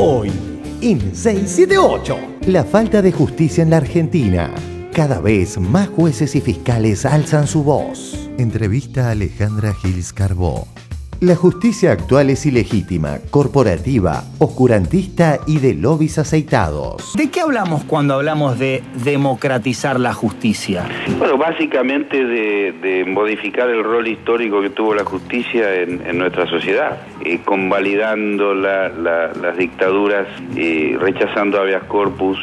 Hoy, en 678. La falta de justicia en la Argentina. Cada vez más jueces y fiscales alzan su voz. Entrevista a Alejandra Gils Carbó. La justicia actual es ilegítima, corporativa, oscurantista y de lobbies aceitados. ¿De qué hablamos cuando hablamos de democratizar la justicia? Bueno, básicamente de modificar el rol histórico que tuvo la justicia en nuestra sociedad, convalidando las dictaduras, rechazando habeas corpus,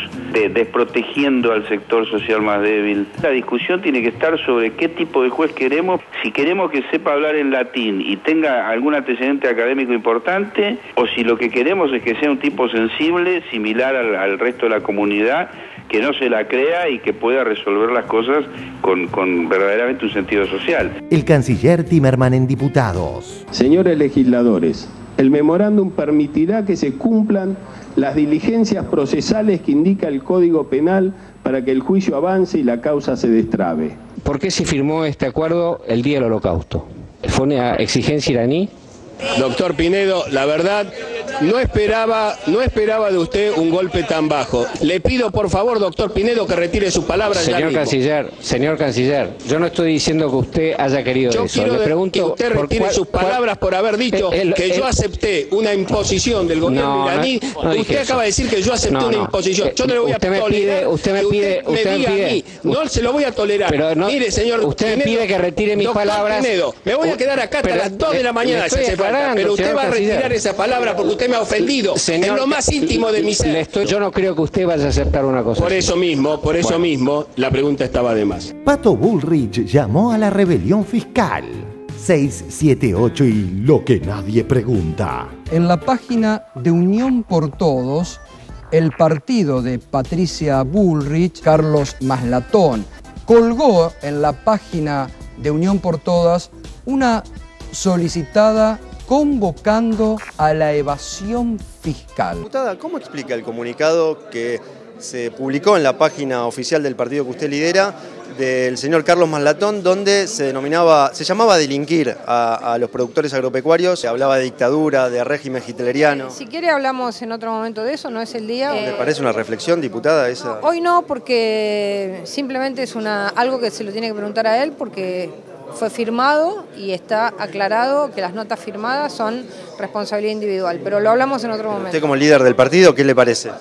desprotegiendo al sector social más débil. La discusión tiene que estar sobre qué tipo de juez queremos, si queremos que sepa hablar en latín y tenga algún antecedente académico importante, o si lo que queremos es que sea un tipo sensible, similar al resto de la comunidad, que no se la crea y que pueda resolver las cosas con verdaderamente un sentido social. El canciller Timerman en Diputados. Señores legisladores, el memorándum permitirá que se cumplan las diligencias procesales que indica el Código Penal para que el juicio avance y la causa se destrabe. ¿Por qué se firmó este acuerdo el día del Holocausto? ¿Fue una exigencia iraní? Doctor Pinedo, la verdad, no esperaba de usted un golpe tan bajo. Le pido, por favor, doctor Pinedo, que retire sus palabras. Señor canciller, yo no estoy diciendo que usted haya querido eso. Quiero Le pregunto que usted retire sus palabras por haber dicho que yo acepté una imposición del gobierno iraní. Usted acaba de decir que yo acepté una imposición. Yo no le voy a tolerar. Usted me pide, no se lo voy a tolerar. Pero no, mire, señor usted me pide que retire mis palabras. Pinedo, me voy a quedar acá hasta las 2 de la mañana. Pero usted va a retirar esa palabra porque usted me ha ofendido. Señor, en lo más íntimo de mi ser. Yo no creo que usted vaya a aceptar una cosa por así. Por eso mismo, la pregunta estaba de más. Pato Bullrich llamó a la rebelión fiscal. 678 y lo que nadie pregunta. En la página de Unión por Todos, el partido de Patricia Bullrich, Carlos Maslatón, colgó en la página de Unión por Todas una solicitada convocando a la evasión fiscal. Diputada, ¿cómo explica el comunicado que se publicó en la página oficial del partido que usted lidera del señor Carlos Maslatón, donde se llamaba delinquir a los productores agropecuarios, se hablaba de dictadura, de régimen hitleriano? Si quiere hablamos en otro momento de eso, no es el día. ¿Le parece una reflexión, diputada, esa? Hoy no, porque simplemente es algo que se lo tiene que preguntar a él, porque fue firmado y está aclarado que las notas firmadas son responsabilidad individual, pero lo hablamos en otro momento. Usted como líder del partido, ¿qué le parece?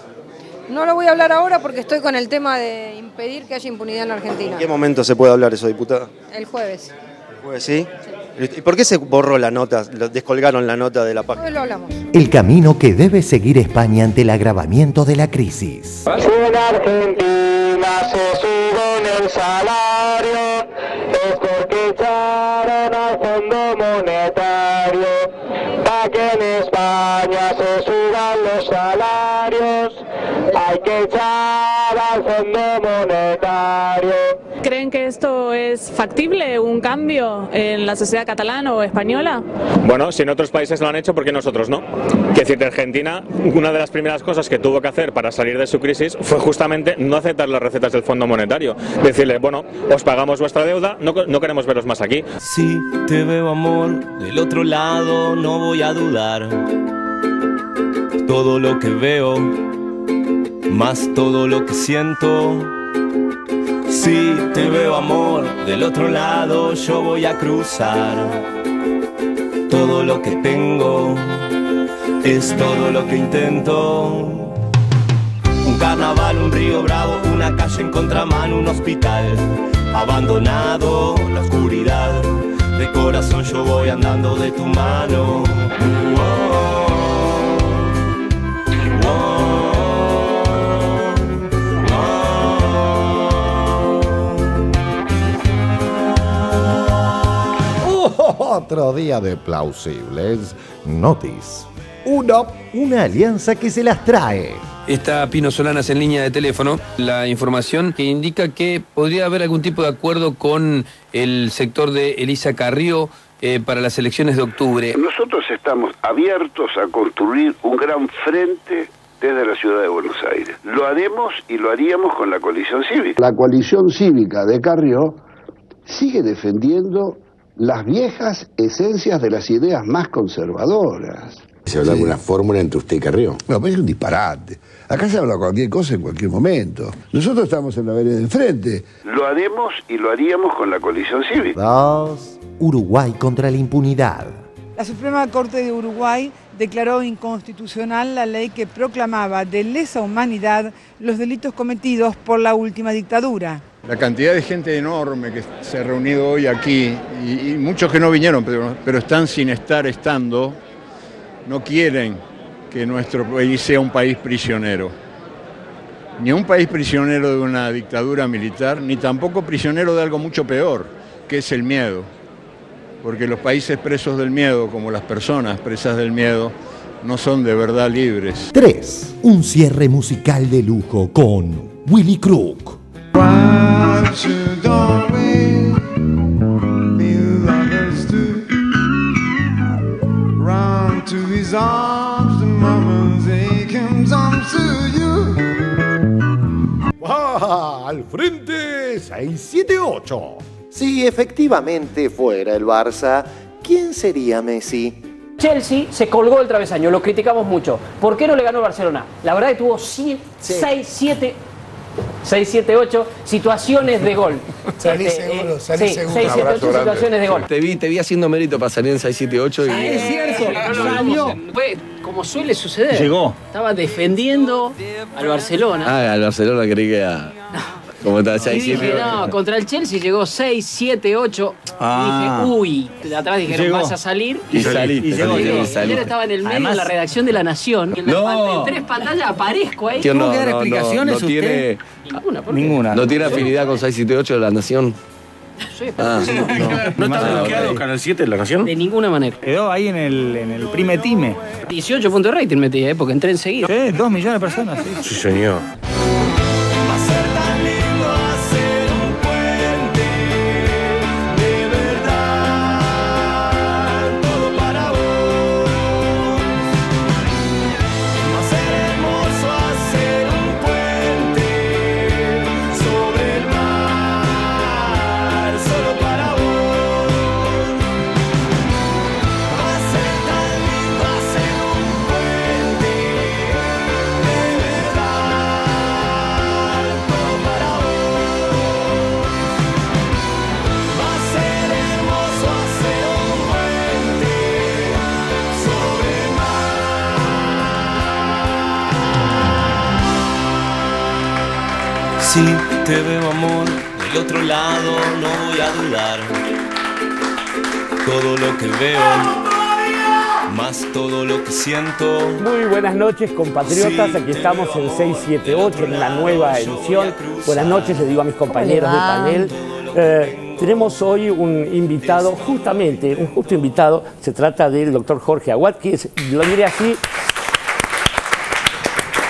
No lo voy a hablar ahora porque estoy con el tema de impedir que haya impunidad en la Argentina. ¿En qué momento se puede hablar eso, diputada? El jueves. ¿El jueves sí? ¿Y por qué se borró la nota, descolgaron la nota de la página? Hoy lo hablamos. El camino que debe seguir España ante el agravamiento de la crisis. Si en Argentina se sube el salario, es porque echaron al Fondo Monetario. Para que en España se suban los salarios, hay que echar al Fondo Monetario. ¿Creen que esto es factible, un cambio en la sociedad catalana o española? Bueno, si en otros países lo han hecho, ¿por qué nosotros no? Que decir, de Argentina, una de las primeras cosas que tuvo que hacer para salir de su crisis fue justamente no aceptar las recetas del Fondo Monetario. Decirle, bueno, os pagamos vuestra deuda, no queremos veros más aquí. Si te veo, amor, del otro lado, no voy a dudar. Todo lo que veo, más todo lo que siento. Si te veo, amor, del otro lado yo voy a cruzar. Todo lo que tengo es todo lo que intento. Un carnaval, un río bravo, una calle en contramano, un hospital abandonado, la oscuridad. De corazón yo voy andando de tu mano. Otro día de plausibles. Notis. Una alianza que se las trae. Está Pino Solanas en línea de teléfono. La información que indica que podría haber algún tipo de acuerdo con el sector de Elisa Carrió para las elecciones de octubre. Nosotros estamos abiertos a construir un gran frente desde la ciudad de Buenos Aires. Lo haremos y lo haríamos con la coalición cívica. La coalición cívica de Carrió sigue defendiendo las viejas esencias de las ideas más conservadoras. ¿Se habla de alguna fórmula entre usted y Carrió? No, pero es un disparate. Acá se habla cualquier cosa en cualquier momento. Nosotros estamos en la vereda de enfrente. Lo haremos y lo haríamos con la coalición cívica. 2. Uruguay contra la impunidad. La Suprema Corte de Uruguay declaró inconstitucional la ley que proclamaba de lesa humanidad los delitos cometidos por la última dictadura. La cantidad de gente enorme que se ha reunido hoy aquí y muchos que no vinieron, pero están sin estar estando, no quieren que nuestro país sea un país prisionero. Ni un país prisionero de una dictadura militar, ni tampoco prisionero de algo mucho peor, que es el miedo. Porque los países presos del miedo, como las personas presas del miedo, no son de verdad libres. 3. Un cierre musical de lujo con Willy Crook. Al frente 678. Si efectivamente fuera el Barça, ¿quién sería Messi? Chelsea se colgó el travesaño, lo criticamos mucho. ¿Por qué no le ganó el Barcelona? La verdad que tuvo 6, 7, 8 situaciones de gol. Salí seguro. 6, 7, 8 situaciones de gol. Te vi haciendo mérito para salir en 6, 7, 8 y... Es cierto, salió. Fue como suele suceder. Llegó. Estaba defendiendo al Barcelona. Al Barcelona creí que era... ¿Cómo está? 6, 7, 8. No, contra el Chelsea llegó 6, 7, 8. Dije, uy. De atrás dijeron, vas a salir. Y salí. Ayer estaba en el medio. Además, de la redacción de La Nación. En 3 pantallas aparezco ahí. ¿Tuvo que dar explicaciones usted? Ninguna. ¿No tiene afinidad con 6, 7, 8 de La Nación? Sí, pero ¿No está bloqueado Canal 7 de La Nación? de ninguna manera. Quedó ahí en el primetime. 18 puntos de rating metí, porque entré enseguida. 2 millones de personas, sí. Sí, señor. Si te veo, amor, del otro lado no voy a dudar. Todo lo que veo, más todo lo que siento. Muy buenas noches, compatriotas. Aquí estamos en 678, en la nueva edición. Buenas noches, le digo a mis compañeros de panel. Tenemos hoy un invitado, justamente, un justo invitado. Se trata del doctor Jorge Aguad, que es, lo diré así.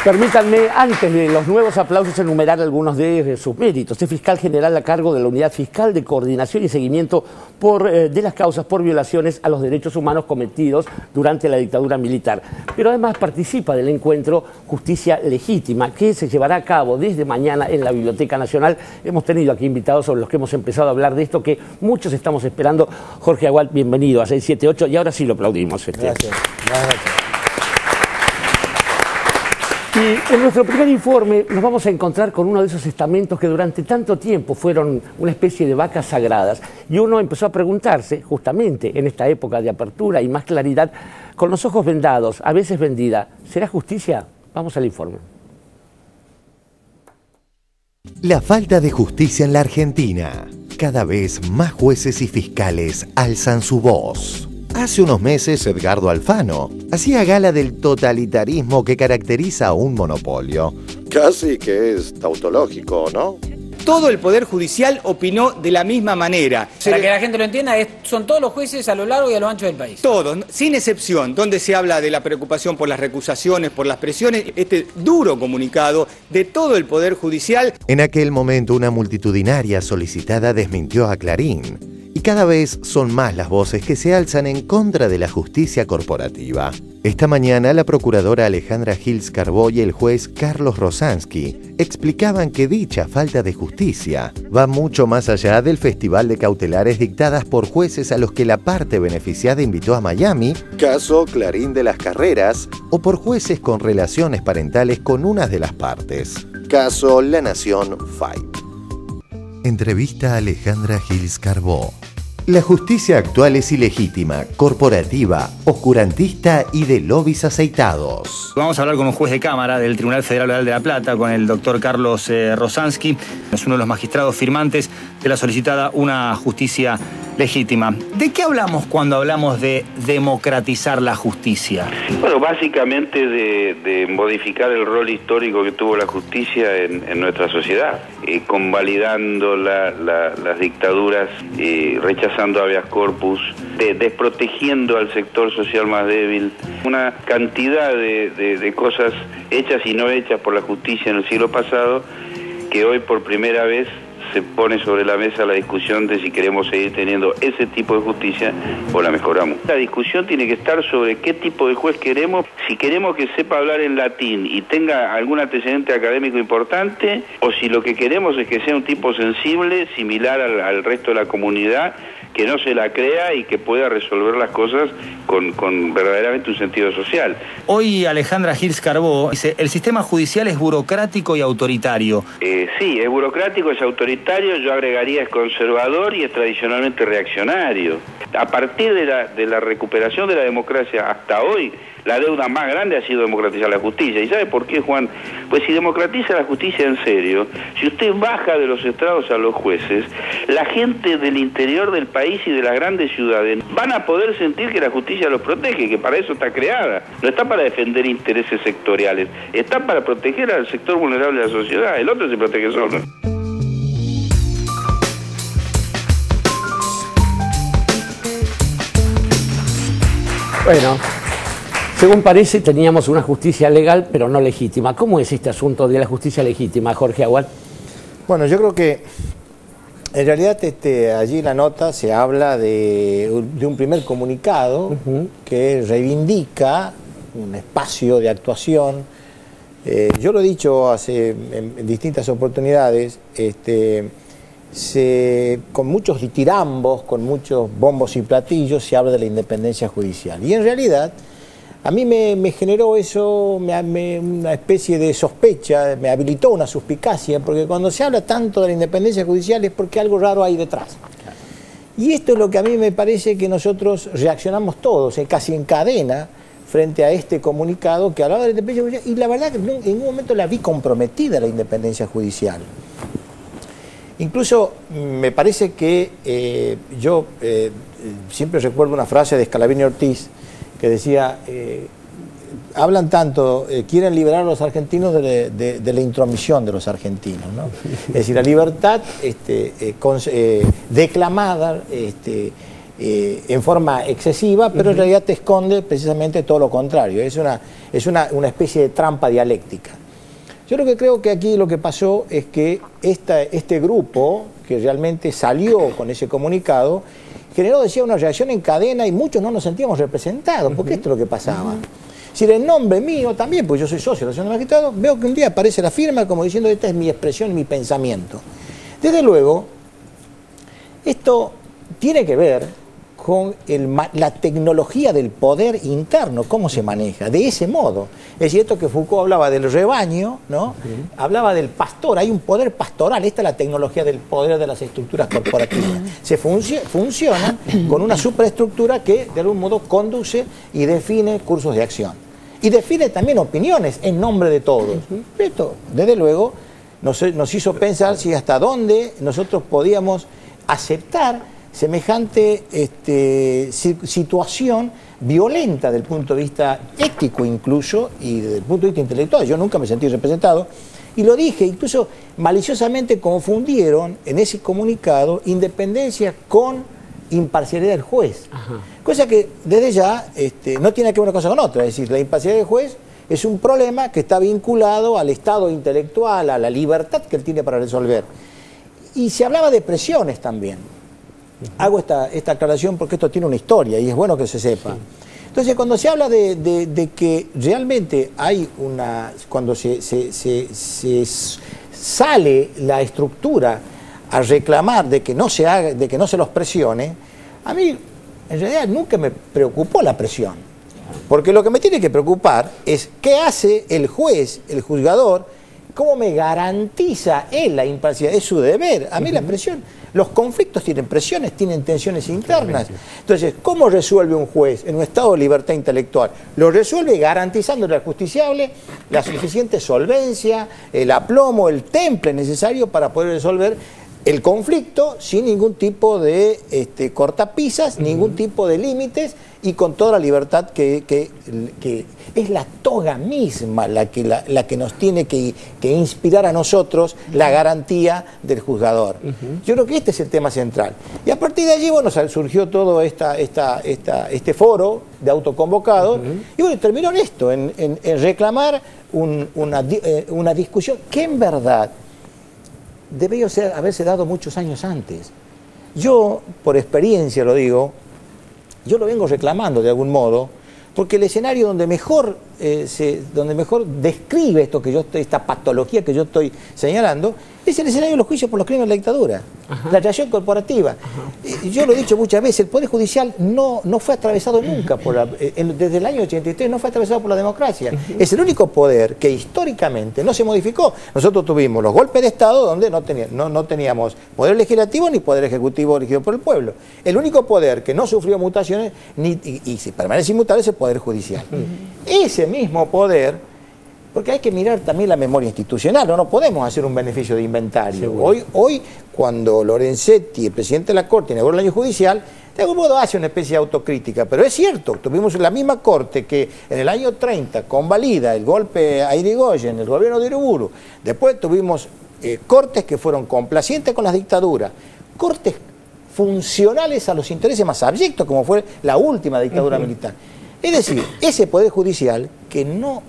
Permítanme, antes de los nuevos aplausos, enumerar algunos de sus méritos. Es fiscal general a cargo de la Unidad Fiscal de Coordinación y Seguimiento de las causas por violaciones a los derechos humanos cometidos durante la dictadura militar. Pero además participa del encuentro Justicia Legítima, que se llevará a cabo desde mañana en la Biblioteca Nacional. Hemos tenido aquí invitados sobre los que hemos empezado a hablar de esto, que muchos estamos esperando. Jorge Aguad, bienvenido a 678, y ahora sí lo aplaudimos. Gracias. Y en nuestro primer informe nos vamos a encontrar con uno de esos estamentos que durante tanto tiempo fueron una especie de vacas sagradas. Y uno empezó a preguntarse, justamente en esta época de apertura y más claridad, con los ojos vendados, a veces vendida, ¿será justicia? Vamos al informe. La falta de justicia en la Argentina. Cada vez más jueces y fiscales alzan su voz. Hace unos meses, Edgardo Alfano hacía gala del totalitarismo que caracteriza a un monopolio. Casi que es tautológico, ¿no? Todo el Poder Judicial opinó de la misma manera. Para que la gente lo entienda, son todos los jueces a lo largo y a lo ancho del país. Todos, sin excepción, donde se habla de la preocupación por las recusaciones, por las presiones, este duro comunicado de todo el Poder Judicial. En aquel momento, una multitudinaria solicitada desmintió a Clarín y cada vez son más las voces que se alzan en contra de la justicia corporativa. Esta mañana la procuradora Alejandra Gils Carbó y el juez Carlos Rosansky explicaban que dicha falta de justicia va mucho más allá del festival de cautelares dictadas por jueces a los que la parte beneficiada invitó a Miami, caso Clarín de las Carreras, o por jueces con relaciones parentales con una de las partes, caso La Nación Fight. Entrevista a Alejandra Gils Carbó. La justicia actual es ilegítima, corporativa, oscurantista y de lobbies aceitados. Vamos a hablar con un juez de cámara del Tribunal Federal Oral de La Plata, con el doctor Carlos Rosansky. Es uno de los magistrados firmantes de la solicitada Una Justicia Legítima. ¿De qué hablamos cuando hablamos de democratizar la justicia? Bueno, básicamente de modificar el rol histórico que tuvo la justicia en nuestra sociedad, convalidando las dictaduras, rechazando habeas corpus, desprotegiendo al sector social más débil. Una cantidad de cosas hechas y no hechas por la justicia en el siglo pasado, que hoy por primera vez se pone sobre la mesa la discusión de si queremos seguir teniendo ese tipo de justicia o la mejoramos. La discusión tiene que estar sobre qué tipo de juez queremos, si queremos que sepa hablar en latín y tenga algún antecedente académico importante, o si lo que queremos es que sea un tipo sensible, similar al resto de la comunidad, que no se la crea y que pueda resolver las cosas con verdaderamente un sentido social. Hoy Alejandra Gils Carbó dice, el sistema judicial es burocrático y autoritario. Sí, es burocrático, es autoritario, yo agregaría es conservador y es tradicionalmente reaccionario. A partir de la recuperación de la democracia hasta hoy, la deuda más grande ha sido democratizar la justicia. ¿Y sabe por qué, Juan? Pues si democratiza la justicia en serio, si usted baja de los estrados a los jueces, la gente del interior del país y de las grandes ciudades van a poder sentir que la justicia los protege, que para eso está creada. No está para defender intereses sectoriales, está para proteger al sector vulnerable de la sociedad. El otro se protege solo. Bueno, según parece, teníamos una justicia legal, pero no legítima. ¿Cómo es este asunto de la justicia legítima, Jorge Agual? Bueno, yo creo que en realidad allí en la nota se habla de un primer comunicado que reivindica un espacio de actuación. Yo lo he dicho en distintas oportunidades, con muchos ditirambos, con muchos bombos y platillos, se habla de la independencia judicial. Y en realidad, a mí me generó eso, una especie de sospecha, me habilitó una suspicacia, porque cuando se habla tanto de la independencia judicial es porque algo raro hay detrás. Y esto es lo que a mí me parece que nosotros reaccionamos todos, casi en cadena, frente a este comunicado que hablaba de la independencia judicial, y la verdad que en ningún momento la vi comprometida la independencia judicial. Incluso me parece que yo siempre recuerdo una frase de Scalabrini Ortiz que decía, hablan tanto, quieren liberar a los argentinos de la intromisión de los argentinos, ¿no? Es decir, la libertad declamada en forma excesiva, pero en realidad te esconde precisamente todo lo contrario, es una especie de trampa dialéctica. Yo creo que aquí lo que pasó es que este grupo, que realmente salió con ese comunicado, generó, decía, una reacción en cadena y muchos no nos sentíamos representados, porque esto es lo que pasaba. Si en nombre mío también, pues yo soy socio de la Asociación de Magistrados, veo que un día aparece la firma como diciendo, esta es mi expresión, mi pensamiento. Desde luego, esto tiene que ver con la tecnología del poder interno, cómo se maneja, de ese modo. Es cierto que Foucault hablaba del rebaño, ¿no? Hablaba del pastor, hay un poder pastoral, esta es la tecnología del poder de las estructuras corporativas. Se funcionan con una superestructura que de algún modo conduce y define cursos de acción. Y define también opiniones en nombre de todos. Esto, desde luego, nos hizo pensar si hasta dónde nosotros podíamos aceptar semejante situación violenta desde el punto de vista ético incluso y desde el punto de vista intelectual. Yo nunca me sentí representado y lo dije, incluso maliciosamente confundieron en ese comunicado independencia con imparcialidad del juez. Cosa que desde ya no tiene que ver una cosa con otra, es decir, la imparcialidad del juez es un problema que está vinculado al estado intelectual, a la libertad que él tiene para resolver. Y se hablaba de presiones también. Hago esta aclaración porque esto tiene una historia y es bueno que se sepa. Sí. Entonces, cuando se habla de que realmente hay cuando se sale la estructura a reclamar de que no se haga, de que no se los presione, a mí en realidad nunca me preocupó la presión. Porque lo que me tiene que preocupar es qué hace el juez, el juzgador, cómo me garantiza él la imparcialidad. Es su deber. A mí la presión, los conflictos tienen presiones, tienen tensiones internas. Entonces, ¿cómo resuelve un juez en un estado de libertad intelectual? Lo resuelve garantizando al justiciable la suficiente solvencia, el aplomo, el temple necesario para poder resolver el conflicto sin ningún tipo de cortapisas, ningún tipo de límites y con toda la libertad que es la toga misma la que nos tiene que inspirar a nosotros la garantía del juzgador. Yo creo que este es el tema central. Y a partir de allí, bueno, surgió todo este foro de autoconvocados y bueno, terminó en esto, en reclamar una discusión que en verdad debió haberse dado muchos años antes. Yo, por experiencia lo digo, yo lo vengo reclamando de algún modo, porque el escenario donde mejor describe esta patología que yo estoy señalando, es el escenario de los juicios por los crímenes de la dictadura, la reacción corporativa. Yo lo he dicho muchas veces, el Poder Judicial no fue atravesado nunca, desde el año 83 no fue atravesado por la democracia. Es el único poder que históricamente no se modificó. Nosotros tuvimos los golpes de Estado donde no teníamos poder legislativo ni poder ejecutivo elegido por el pueblo. El único poder que no sufrió mutaciones y permanece inmutable es el Poder Judicial. Ese mismo poder, porque hay que mirar también la memoria institucional, no podemos hacer un beneficio de inventario. Hoy, cuando Lorenzetti, el presidente de la Corte, inauguró el año judicial, de algún modo hace una especie de autocrítica, pero es cierto, tuvimos la misma Corte que en el año 30 convalida el golpe a Irigoyen, el gobierno de Uriburu, después tuvimos cortes que fueron complacientes con las dictaduras, cortes funcionales a los intereses más abyectos, como fue la última dictadura militar. Es decir, ese Poder Judicial que no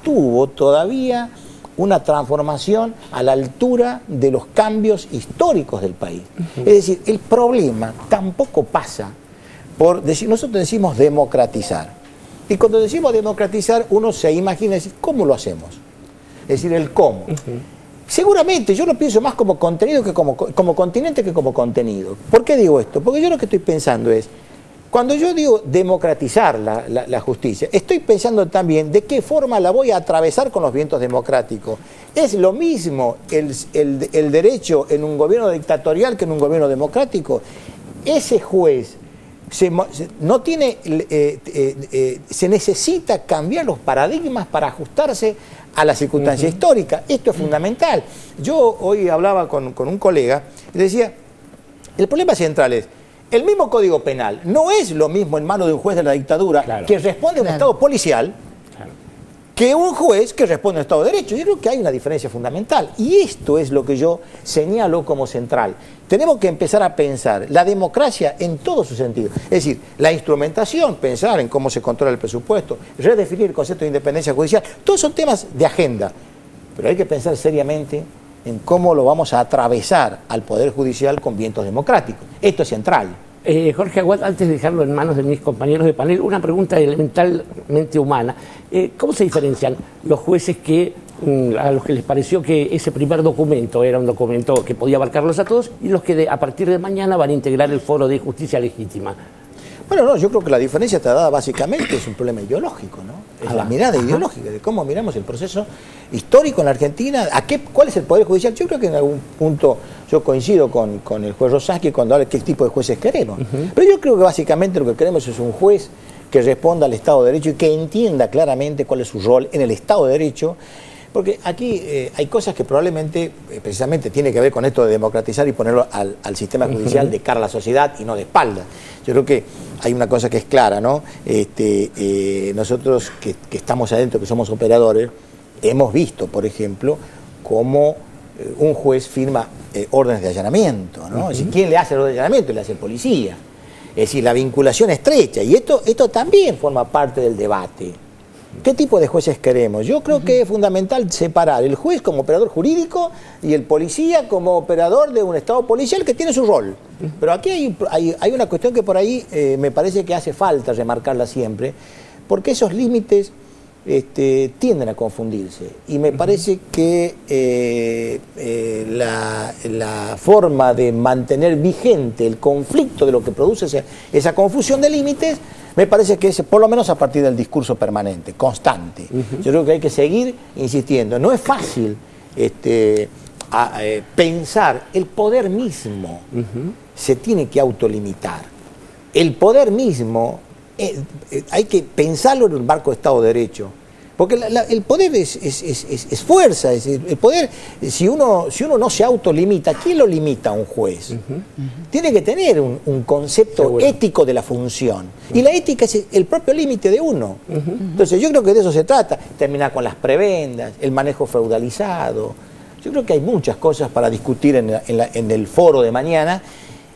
tuvo todavía una transformación a la altura de los cambios históricos del país. Es decir, el problema tampoco pasa por decir, nosotros decimos democratizar. Y cuando decimos democratizar, uno se imagina decir, ¿cómo lo hacemos? Es decir, el cómo. Seguramente, yo lo pienso más como contenido que como continente que como contenido. ¿Por qué digo esto? Porque yo lo que estoy pensando es, cuando yo digo democratizar la justicia, estoy pensando también de qué forma la voy a atravesar con los vientos democráticos. ¿Es lo mismo el derecho en un gobierno dictatorial que en un gobierno democrático? Ese juez se necesita cambiar los paradigmas para ajustarse a la circunstancia histórica. Esto es fundamental. Yo hoy hablaba con un colega y le decía, el problema central es, el mismo Código Penal no es lo mismo en manos de un juez de la dictadura que responde a un Estado policial que un juez que responde a un Estado de Derecho. Yo creo que hay una diferencia fundamental y esto es lo que yo señalo como central. Tenemos que empezar a pensar la democracia en todo su sentido. Es decir, la instrumentación, pensar en cómo se controla el presupuesto, redefinir el concepto de independencia judicial, todos son temas de agenda. Pero hay que pensar seriamente en cómo lo vamos a atravesar al Poder Judicial con vientos democráticos. Esto es central. Jorge Aguad, antes de dejarlo en manos de mis compañeros de panel, una pregunta elementalmente humana. ¿Cómo se diferencian los jueces a los que les pareció que ese primer documento era un documento que podía abarcarlos a todos y los que a partir de mañana van a integrar el Foro de Justicia Legítima? Bueno, no, yo creo que la diferencia está dada básicamente, es un problema ideológico, ¿no? Es la mirada ideológica de cómo miramos el proceso histórico en la Argentina, ¿cuál es el Poder Judicial? Yo creo que en algún punto yo coincido con el juez Rosansky cuando habla de qué tipo de jueces queremos. Pero yo creo que básicamente lo que queremos es un juez que responda al Estado de Derecho y que entienda claramente cuál es su rol en el Estado de Derecho. Porque aquí hay cosas que probablemente, precisamente, tiene que ver con esto de democratizar y ponerlo al sistema judicial de cara a la sociedad y no de espalda. Yo creo que hay una cosa que es clara, ¿no? Nosotros que estamos adentro, que somos operadores, hemos visto, por ejemplo, cómo un juez firma órdenes de allanamiento, ¿no? Es decir, ¿quién le hace el orden de allanamiento? Le hace el policía. Es decir, la vinculación estrecha. Y esto también forma parte del debate. ¿Qué tipo de jueces queremos? Yo creo que es fundamental separar el juez como operador jurídico y el policía como operador de un estado policial que tiene su rol. Pero aquí hay una cuestión que por ahí me parece que hace falta remarcarla siempre, porque esos límites tienden a confundirse. Y me parece que la forma de mantener vigente el conflicto de lo que produce esa confusión de límites, me parece que es por lo menos a partir del discurso permanente, constante. Yo creo que hay que seguir insistiendo. No es fácil pensar, el poder mismo se tiene que autolimitar. El poder mismo hay que pensarlo en un marco de Estado de Derecho. Porque el poder es fuerza, el poder, si uno no se autolimita, ¿quién lo limita a un juez? Tiene que tener un concepto ético de la función. Y la ética es el propio límite de uno. Entonces yo creo que de eso se trata, terminar con las prebendas, el manejo feudalizado. Yo creo que hay muchas cosas para discutir en el foro de mañana.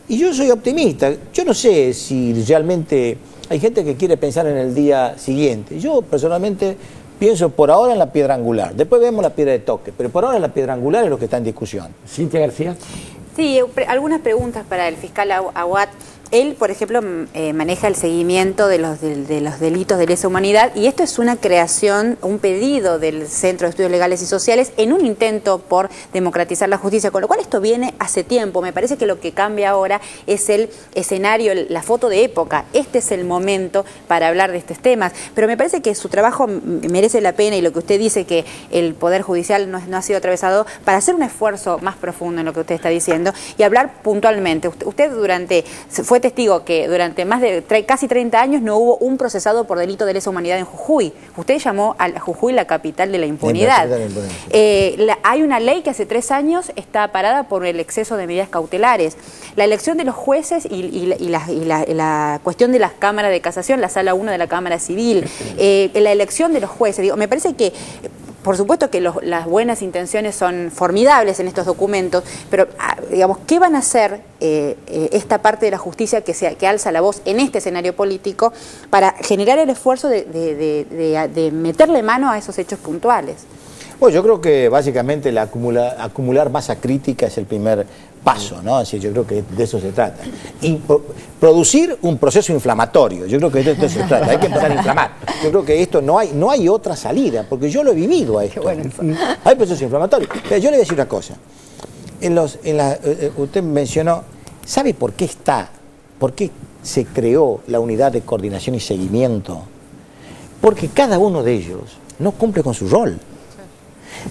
Y yo soy optimista. Yo no sé si realmente hay gente que quiere pensar en el día siguiente. Yo personalmente pienso por ahora en la piedra angular. Después vemos la piedra de toque, pero por ahora la piedra angular es lo que está en discusión. Cintia García. Sí, algunas preguntas para el fiscal Aguad. Él, por ejemplo, maneja el seguimiento de los delitos de lesa humanidad, y esto es una creación, un pedido del Centro de Estudios Legales y Sociales en un intento por democratizar la justicia, con lo cual esto viene hace tiempo. Me parece que lo que cambia ahora es el escenario, la foto de época. Este es el momento para hablar de estos temas, pero me parece que su trabajo merece la pena, y lo que usted dice, que el Poder Judicial no ha sido atravesado, para hacer un esfuerzo más profundo en lo que usted está diciendo y hablar puntualmente. Usted fue testigo que durante más de casi 30 años no hubo un procesado por delito de lesa humanidad en Jujuy. Usted llamó a Jujuy la capital de la impunidad. Hay una ley que hace 3 años está parada por el exceso de medidas cautelares. La elección de los jueces y la cuestión de las cámaras de casación, la sala 1 de la Cámara Civil, la elección de los jueces, me parece que por supuesto que las buenas intenciones son formidables en estos documentos, pero digamos, ¿qué van a hacer esta parte de la justicia que alza la voz en este escenario político para generar el esfuerzo de meterle mano a esos hechos puntuales? Bueno, yo creo que básicamente acumular masa crítica es el primer paso, ¿no? Así, yo creo que de eso se trata. Y producir un proceso inflamatorio, yo creo que de eso se trata, hay que empezar a inflamar. Yo creo que esto no hay otra salida, porque yo lo he vivido a esto. Hay procesos inflamatorios. Pero yo le voy a decir una cosa. Usted mencionó, ¿sabe por qué se creó la unidad de coordinación y seguimiento? Porque cada uno de ellos no cumple con su rol.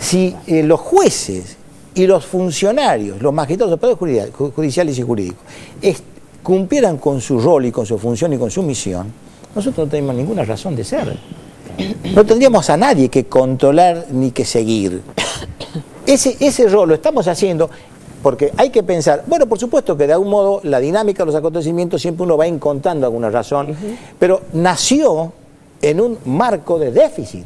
Si los jueces y los funcionarios, los magistrados de poderes judiciales y jurídicos, cumplieran con su rol y con su función y con su misión, nosotros no tenemos ninguna razón de ser. No tendríamos a nadie que controlar ni que seguir. Ese rol lo estamos haciendo porque hay que pensar, bueno, por supuesto que de algún modo la dinámica de los acontecimientos siempre uno va encontrando alguna razón, pero nació en un marco de déficit.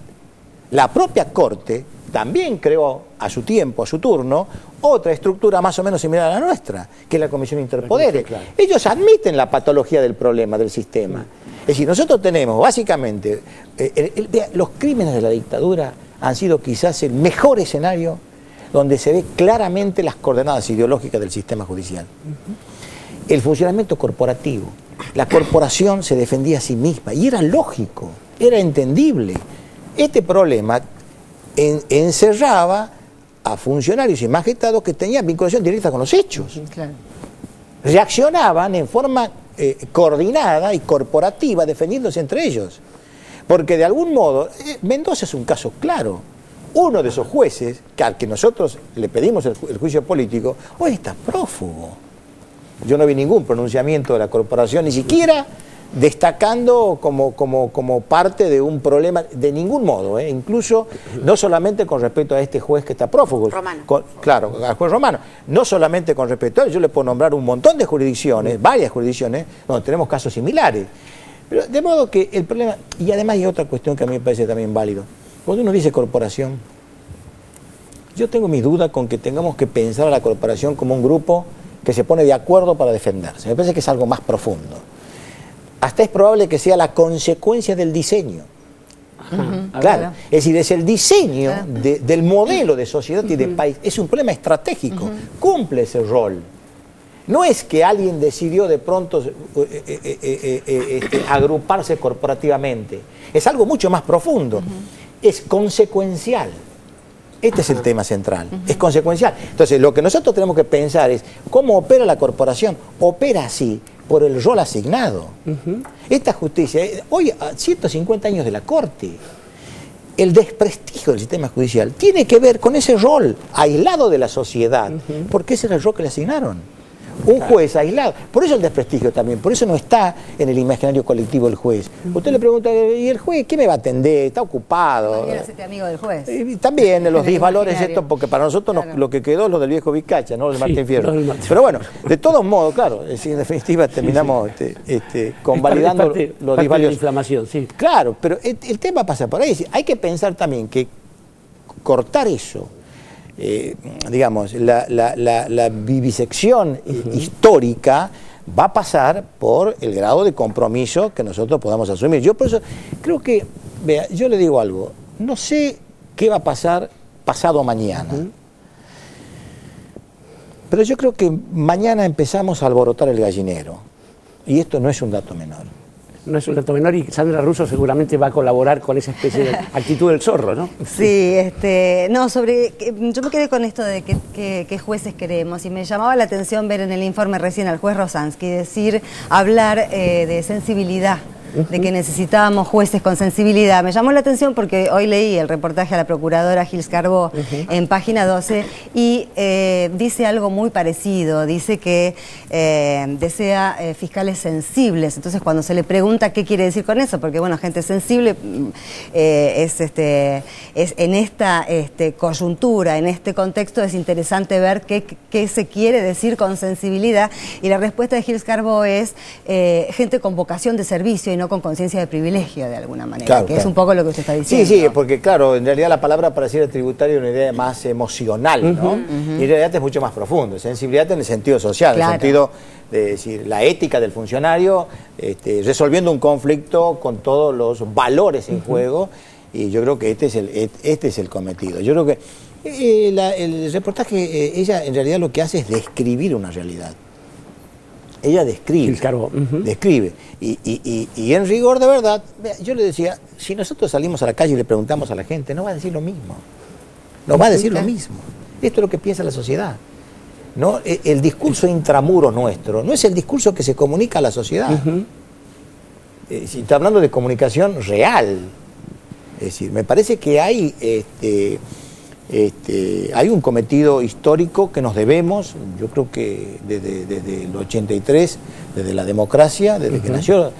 La propia Corte también creó a su tiempo, a su turno, otra estructura más o menos similar a la nuestra, que es la Comisión Interpoderes. Claro. Ellos admiten la patología del problema, del sistema. Es decir, nosotros tenemos básicamente, los crímenes de la dictadura han sido quizás el mejor escenario donde se ve claramente las coordenadas ideológicas del sistema judicial. El funcionamiento corporativo. La corporación se defendía a sí misma y era lógico, era entendible. Este problema encerraba a funcionarios y magistrados que tenían vinculación directa con los hechos. Claro. Reaccionaban en forma coordinada y corporativa, defendiéndose entre ellos. Porque de algún modo, Mendoza es un caso claro. Uno de esos jueces, al que nosotros le pedimos el juicio político, hoy está prófugo. Yo no vi ningún pronunciamiento de la corporación, ni siquiera destacando como parte de un problema, de ningún modo, incluso no solamente con respecto a este juez que está prófugo, claro, al juez Romano, no solamente con respecto a él, yo le puedo nombrar un montón de jurisdicciones, varias jurisdicciones, donde tenemos casos similares. Pero de modo que el problema, y además hay otra cuestión que a mí me parece también válido, cuando uno dice corporación, yo tengo mis dudas con que tengamos que pensar a la corporación como un grupo que se pone de acuerdo para defenderse, me parece que es algo más profundo. Hasta es probable que sea la consecuencia del diseño. Claro, es decir, es el diseño del modelo de sociedad y de país. Es un problema estratégico, cumple ese rol. No es que alguien decidió de pronto agruparse corporativamente, es algo mucho más profundo, es consecuencial. Este es el tema central, es consecuencial. Entonces, lo que nosotros tenemos que pensar es cómo opera la corporación. Opera así, por el rol asignado. Esta justicia, hoy a 150 años de la Corte, el desprestigio del sistema judicial tiene que ver con ese rol aislado de la sociedad, porque ese era el rol que le asignaron. Un juez aislado. Por eso el desprestigio también, por eso no está en el imaginario colectivo el juez. Usted le pregunta, ¿y el juez qué me va a atender? Está ocupado. Hacete amigo del juez. Y también los disvalores esto, porque para nosotros lo que quedó es lo del viejo Vizcacha, no lo de Martín Fierro. Pero bueno, de todos modos, claro, en definitiva terminamos convalidando los disvalores. De la inflamación, sí. Claro, pero el tema pasa por ahí. Hay que pensar también que cortar eso, digamos, la vivisección histórica va a pasar por el grado de compromiso que nosotros podamos asumir. Yo por eso creo que, vea, yo le digo algo, no sé qué va a pasar pasado mañana, pero yo creo que mañana empezamos a alborotar el gallinero, y esto no es un dato menor. No es un dato menor, y Sandra Russo seguramente va a colaborar con esa especie de actitud del zorro, ¿no? Sí, yo me quedé con esto de qué jueces queremos, y me llamaba la atención ver en el informe recién al juez Rosansky hablar de sensibilidad, de que necesitábamos jueces con sensibilidad. Me llamó la atención porque hoy leí el reportaje a la procuradora Gils Carbó en página 12 y dice algo muy parecido. Dice que desea fiscales sensibles. Entonces, cuando se le pregunta qué quiere decir con eso, porque bueno, gente sensible es en esta coyuntura, en este contexto, es interesante ver qué se quiere decir con sensibilidad, y la respuesta de Gils Carbó es gente con vocación de servicio y no con conciencia de privilegio, de alguna manera, claro, que es un poco lo que usted está diciendo. Sí, porque claro, en realidad la palabra para decir tributario es una idea más emocional, ¿no? Y en realidad es mucho más profundo, sensibilidad en el sentido social, en el sentido de decir, la ética del funcionario, resolviendo un conflicto con todos los valores en juego, y yo creo que este es el cometido. Yo creo que el reportaje, ella en realidad lo que hace es describir una realidad. Ella describe, describe. Y en rigor de verdad, yo le decía, si nosotros salimos a la calle y le preguntamos a la gente, no va a decir lo mismo. No va a decir lo mismo. Esto es lo que piensa la sociedad. ¿No? El discurso intramuros nuestro no es el discurso que se comunica a la sociedad. Si está hablando de comunicación real. Es decir, me parece que hay hay un cometido histórico que nos debemos, yo creo que desde el 83, desde la democracia, desde que nació.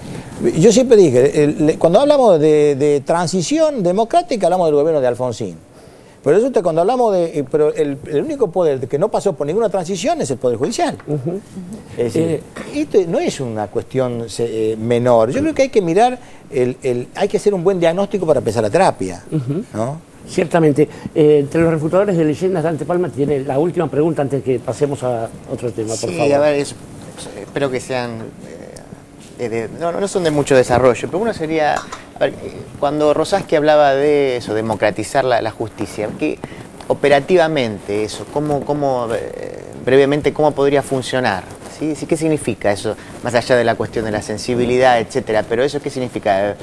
Yo siempre dije, cuando hablamos de transición democrática, hablamos del gobierno de Alfonsín. Pero resulta que cuando hablamos pero el único poder que no pasó por ninguna transición es el Poder Judicial. Es decir, esto no es una cuestión menor. Yo creo que hay que mirar, hay que hacer un buen diagnóstico para empezar la terapia, ¿no? Ciertamente. Entre los refutadores de leyendas, Dante Palma tiene la última pregunta antes que pasemos a otro tema, por favor. Sí, a ver, espero que sean... no son de mucho desarrollo, pero uno sería... A ver, cuando Rosansky hablaba de eso, democratizar la justicia, que operativamente eso, brevemente, ¿cómo podría funcionar? ¿Sí? ¿Qué significa eso? Más allá de la cuestión de la sensibilidad, etcétera, pero eso ¿qué significa?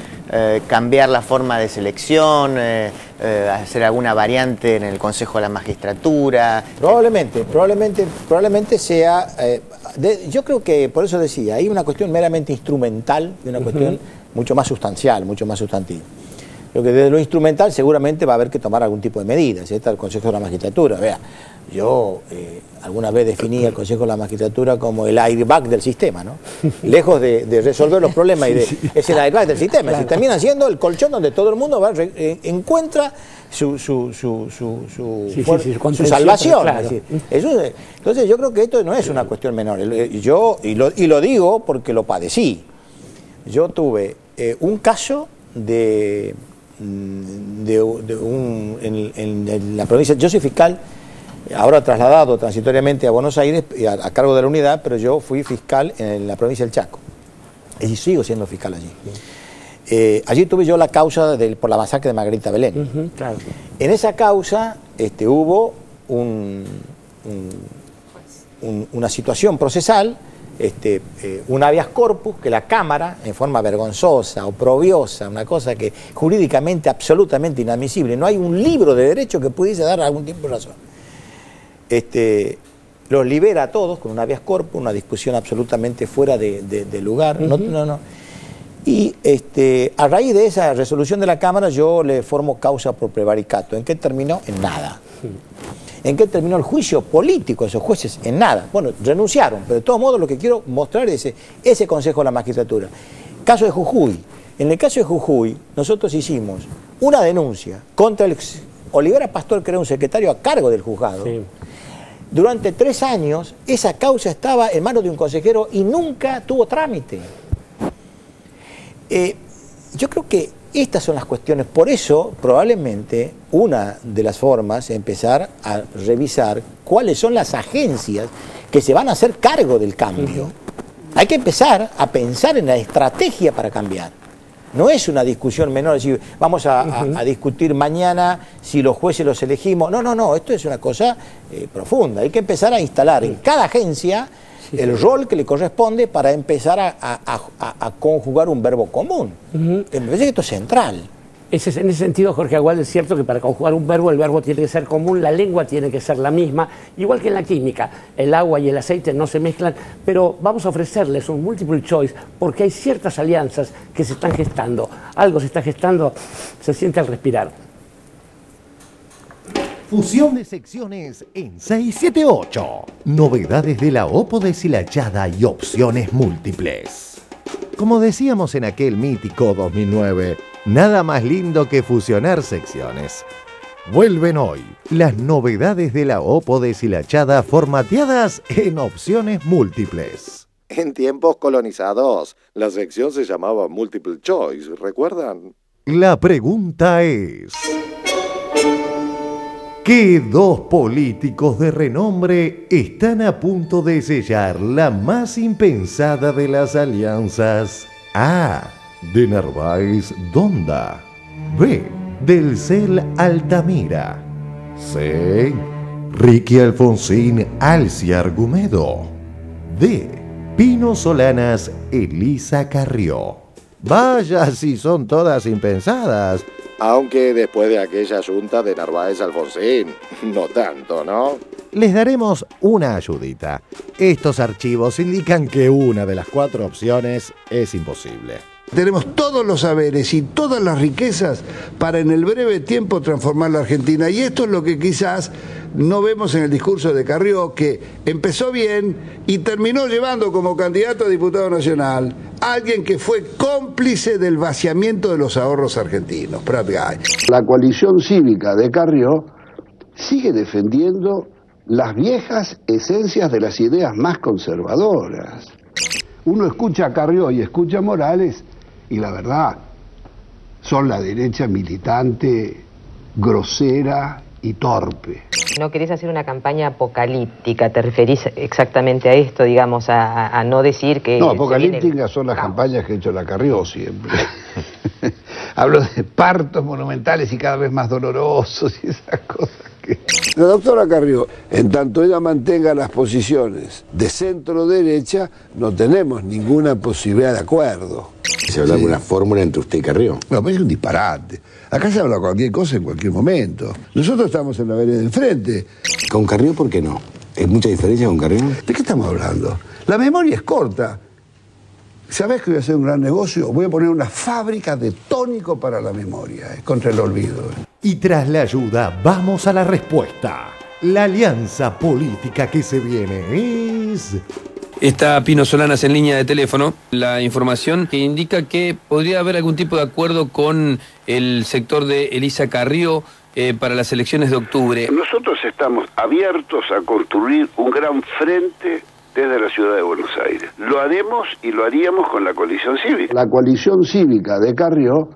¿Cambiar la forma de selección? ¿Hacer alguna variante en el Consejo de la Magistratura? Probablemente sea... yo creo que, por eso decía, hay una cuestión meramente instrumental y una cuestión mucho más sustancial, mucho más sustantiva. Creo que desde lo instrumental seguramente va a haber que tomar algún tipo de medidas. Está el Consejo de la Magistratura. Vea, yo alguna vez definí el Consejo de la Magistratura como el airbag del sistema, ¿no? Lejos de resolver los problemas es el airbag del sistema. Claro. Termina siendo el colchón donde todo el mundo encuentra su salvación. Claro. Entonces yo creo que esto no es una cuestión menor. Y lo digo porque lo padecí. Yo tuve un caso en la provincia. Yo soy fiscal, ahora trasladado transitoriamente a Buenos Aires a cargo de la unidad, pero yo fui fiscal en la provincia del Chaco y sigo siendo fiscal allí. Allí tuve yo la causa por la masacre de Margarita Belén. Claro. En esa causa hubo una situación procesal, un habeas corpus que la Cámara, en forma vergonzosa, oprobiosa, una cosa que jurídicamente absolutamente inadmisible, no hay un libro de derecho que pudiese dar algún tipo de razón. Los libera a todos con un habeas corpus, una discusión absolutamente fuera de lugar. Y a raíz de esa resolución de la Cámara yo le formo causa por prevaricato. ¿En qué terminó? En nada. ¿En qué terminó el juicio político de esos jueces? En nada. Bueno, renunciaron, pero de todos modos lo que quiero mostrar es ese consejo de la magistratura. Caso de Jujuy. En el caso de Jujuy, nosotros hicimos una denuncia contra el Olivera Pastor, que era un secretario a cargo del juzgado. Sí. Durante 3 años, esa causa estaba en manos de un consejero y nunca tuvo trámite. Yo creo que estas son las cuestiones. Por eso, probablemente, una de las formas es empezar a revisar cuáles son las agencias que se van a hacer cargo del cambio. Hay que empezar a pensar en la estrategia para cambiar. No es una discusión menor, decir, vamos a discutir mañana si los jueces los elegimos. No, esto es una cosa profunda. Hay que empezar a instalar en cada agencia el rol que le corresponde para empezar a conjugar un verbo común. Me parece que esto es central. En ese sentido, Jorge Aguad, es cierto que para conjugar un verbo, el verbo tiene que ser común, la lengua tiene que ser la misma, igual que en la química. El agua y el aceite no se mezclan, pero vamos a ofrecerles un multiple choice porque hay ciertas alianzas que se están gestando. Algo se está gestando, se siente al respirar. Fusión de secciones en 678. Novedades de la OPO deshilachada y opciones múltiples. Como decíamos en aquel mítico 2009, nada más lindo que fusionar secciones. Vuelven hoy las novedades de la OPO deshilachada formateadas en opciones múltiples. En tiempos colonizados, la sección se llamaba Multiple Choice, ¿recuerdan? La pregunta es: ¿qué 2 políticos de renombre están a punto de sellar la más impensada de las alianzas? A. De Narváez Donda. B. Del Cel Altamira. C. Ricky Alfonsín Alcia Argumedo. D. Pino Solanas Elisa Carrió. Vaya si son todas impensadas. Aunque después de aquella junta de Narváez Alfonsín, no tanto, ¿no? Les daremos una ayudita. Estos archivos indican que una de las 4 opciones es imposible. Tenemos todos los saberes y todas las riquezas para en el breve tiempo transformar la Argentina. Y esto es lo que quizás no vemos en el discurso de Carrió, que empezó bien y terminó llevando como candidato a diputado nacional a alguien que fue cómplice del vaciamiento de los ahorros argentinos. La coalición cívica de Carrió sigue defendiendo las viejas esencias de las ideas más conservadoras. Uno escucha a Carrió y escucha a Morales y la verdad son la derecha militante, grosera y torpe. No querés hacer una campaña apocalíptica, ¿te referís exactamente a esto, digamos, a no decir que... No, apocalípticas son las campañas que ha hecho la Carrió siempre. Hablo de partos monumentales y cada vez más dolorosos y esas cosas que... La doctora Carrió, en tanto ella mantenga las posiciones de centro-derecha, no tenemos ninguna posibilidad de acuerdo. ¿Se habla de una fórmula entre usted y Carrió? No, pero es un disparate. Acá se habla cualquier cosa en cualquier momento. Nosotros estamos en la vereda de enfrente. ¿Con Carrió por qué no? ¿Hay mucha diferencia con Carrió? ¿De qué estamos hablando? La memoria es corta. ¿Sabés que voy a hacer un gran negocio? Voy a poner una fábrica de tónico para la memoria, contra el olvido. Y tras la ayuda, vamos a la respuesta. La alianza política que se viene es... Está Pino Solanas en línea de teléfono. La información que indica que podría haber algún tipo de acuerdo con el sector de Elisa Carrió para las elecciones de octubre. Nosotros estamos abiertos a construir un gran frente desde la ciudad de Buenos Aires. Lo haremos y lo haríamos con la coalición cívica. La coalición cívica de Carrió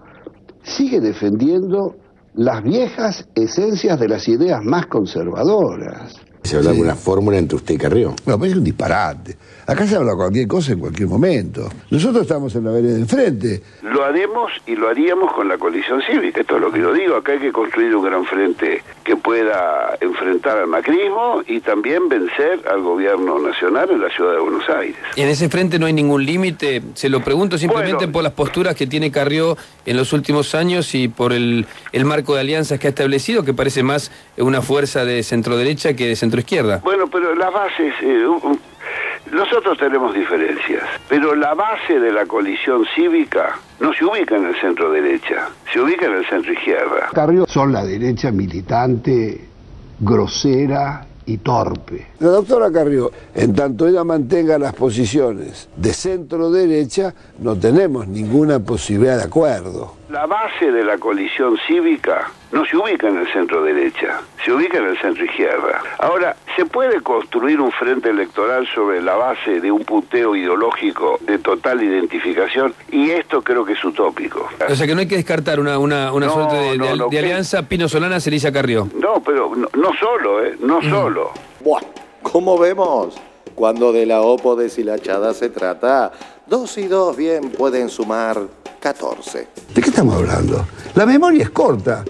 sigue defendiendo las viejas esencias de las ideas más conservadoras. ¿Se habla de alguna fórmula entre usted y Carrió? No, pero es un disparate. Acá se habla cualquier cosa en cualquier momento. Nosotros estamos en la vereda de enfrente. Lo haremos y lo haríamos con la coalición cívica. Esto es lo que yo digo. Acá hay que construir un gran frente que pueda enfrentar al macrismo y también vencer al gobierno nacional en la ciudad de Buenos Aires. ¿En ese frente no hay ningún límite? Se lo pregunto simplemente por las posturas que tiene Carrió en los últimos años y por el marco de alianzas que ha establecido, que parece más una fuerza de centro-derecha que de centro-izquierda. Bueno, pero las bases... nosotros tenemos diferencias, pero la base de la coalición cívica no se ubica en el centro-derecha, se ubica en el centro-izquierda. Carrió son la derecha militante, grosera y torpe. La doctora Carrió, en tanto ella mantenga las posiciones de centro-derecha, no tenemos ninguna posibilidad de acuerdo. La base de la coalición cívica no se ubica en el centro-derecha, se ubica en el centro-izquierda. Ahora, ¿se puede construir un frente electoral sobre la base de un punteo ideológico de total identificación? Y esto creo que es utópico. O sea que no hay que descartar una suerte de alianza Pino Solanas, Elisa Carrió. No, pero no solo, no solo. Buah, como vemos, cuando de la OPO deshilachada se trata, 2 y 2 bien pueden sumar 14. ¿De qué estamos hablando? La memoria es corta.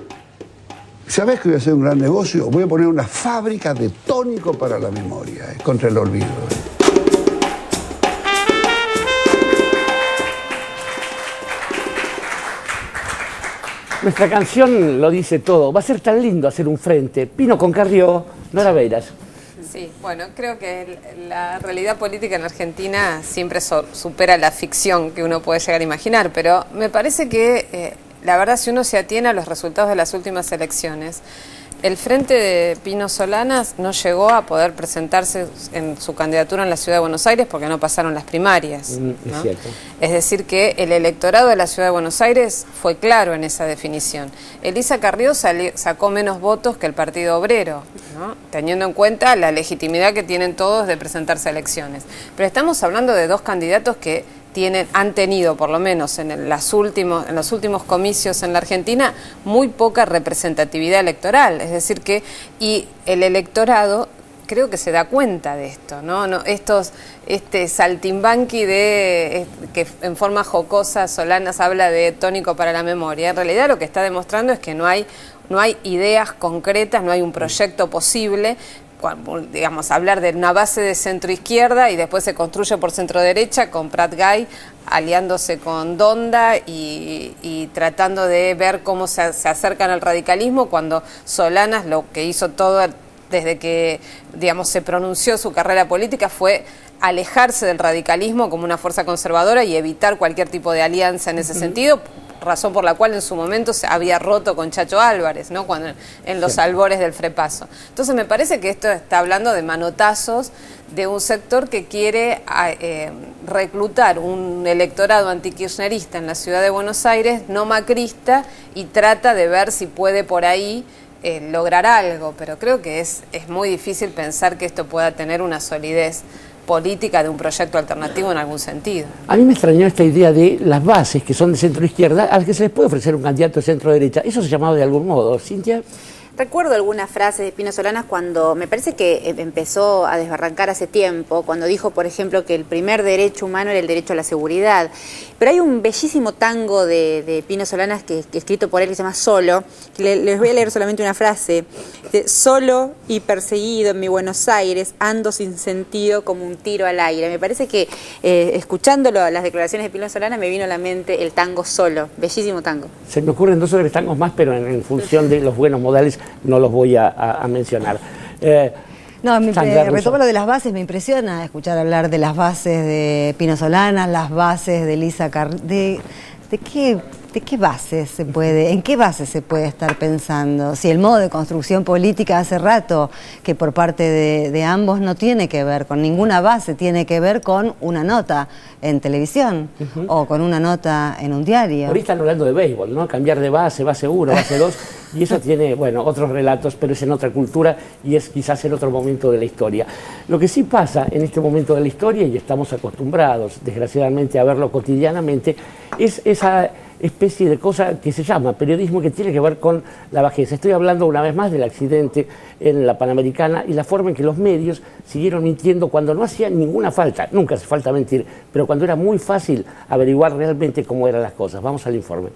¿Sabés que voy a hacer un gran negocio? Voy a poner una fábrica de tónico para la memoria, contra el olvido. Nuestra canción lo dice todo. Va a ser tan lindo hacer un frente. Pino con Carrió, Nora Beiras. Sí, bueno, creo que la realidad política en la Argentina siempre supera la ficción que uno puede llegar a imaginar, pero me parece que, la verdad, si uno se atiene a los resultados de las últimas elecciones, el frente de Pino Solanas no llegó a poder presentarse en su candidatura en la Ciudad de Buenos Aires porque no pasaron las primarias, ¿no? Es cierto. Es decir, que el electorado de la Ciudad de Buenos Aires fue claro en esa definición. Elisa Carrió sacó menos votos que el Partido Obrero, ¿no? Teniendo en cuenta la legitimidad que tienen todos de presentarse a elecciones. Pero estamos hablando de dos candidatos que han tenido, por lo menos en los últimos comicios en la Argentina, muy poca representatividad electoral. Es decir que, y el electorado creo que se da cuenta de esto, ¿no? Este saltimbanqui que en forma jocosa Solanas habla de tónico para la memoria. En realidad lo que está demostrando es que no hay ideas concretas, no hay un proyecto posible. Digamos, hablar de una base de centro-izquierda y después se construye por centro-derecha con Prat Gay aliándose con Donda y tratando de ver cómo se acercan al radicalismo, cuando Solanas lo que hizo todo desde que, digamos, se pronunció su carrera política fue alejarse del radicalismo como una fuerza conservadora y evitar cualquier tipo de alianza en ese sentido, razón por la cual en su momento se había roto con Chacho Álvarez, ¿no? En los albores del Frepaso. Entonces me parece que esto está hablando de manotazos de un sector que quiere reclutar un electorado antikirchnerista en la Ciudad de Buenos Aires, no macrista, y trata de ver si puede por ahí lograr algo, pero creo que es muy difícil pensar que esto pueda tener una solidez política de un proyecto alternativo en algún sentido. A mí me extrañó esta idea de las bases que son de centro-izquierda al que se les puede ofrecer un candidato de centro-derecha. ¿Eso se llamaba de algún modo, Cintia? Recuerdo algunas frases de Pino Solanas cuando me parece que empezó a desbarrancar hace tiempo, cuando dijo, por ejemplo, que el primer derecho humano era el derecho a la seguridad. Pero hay un bellísimo tango de Pino Solanas que escrito por él que se llama Solo, que les voy a leer solamente una frase. Solo y perseguido en mi Buenos Aires, ando sin sentido como un tiro al aire. Me parece que escuchándolo, las declaraciones de Pino Solanas, me vino a la mente el tango Solo, bellísimo tango. Se me ocurren 2 o 3 tangos más, pero en función de los buenos modales no los voy a mencionar. Retomo lo de las bases, me impresiona escuchar hablar de las bases de Pino Solanas, las bases de Elisa Carrió. ¿De qué base se puede, en qué base se puede estar pensando? Si el modo de construcción política hace rato que por parte de ambos no tiene que ver con ninguna base, tiene que ver con una nota en televisión o con una nota en un diario. Ahorita están hablando de béisbol, ¿no? Cambiar de base 1, base 2, y eso tiene, bueno, otros relatos, pero es en otra cultura y es quizás en otro momento de la historia. Lo que sí pasa en este momento de la historia, y estamos acostumbrados, desgraciadamente, a verlo cotidianamente, es esa especie de cosa que se llama periodismo, que tiene que ver con la bajeza. Estoy hablando una vez más del accidente en la Panamericana y la forma en que los medios siguieron mintiendo cuando no hacían ninguna falta. Nunca hace falta mentir, pero cuando era muy fácil averiguar realmente cómo eran las cosas. Vamos al informe.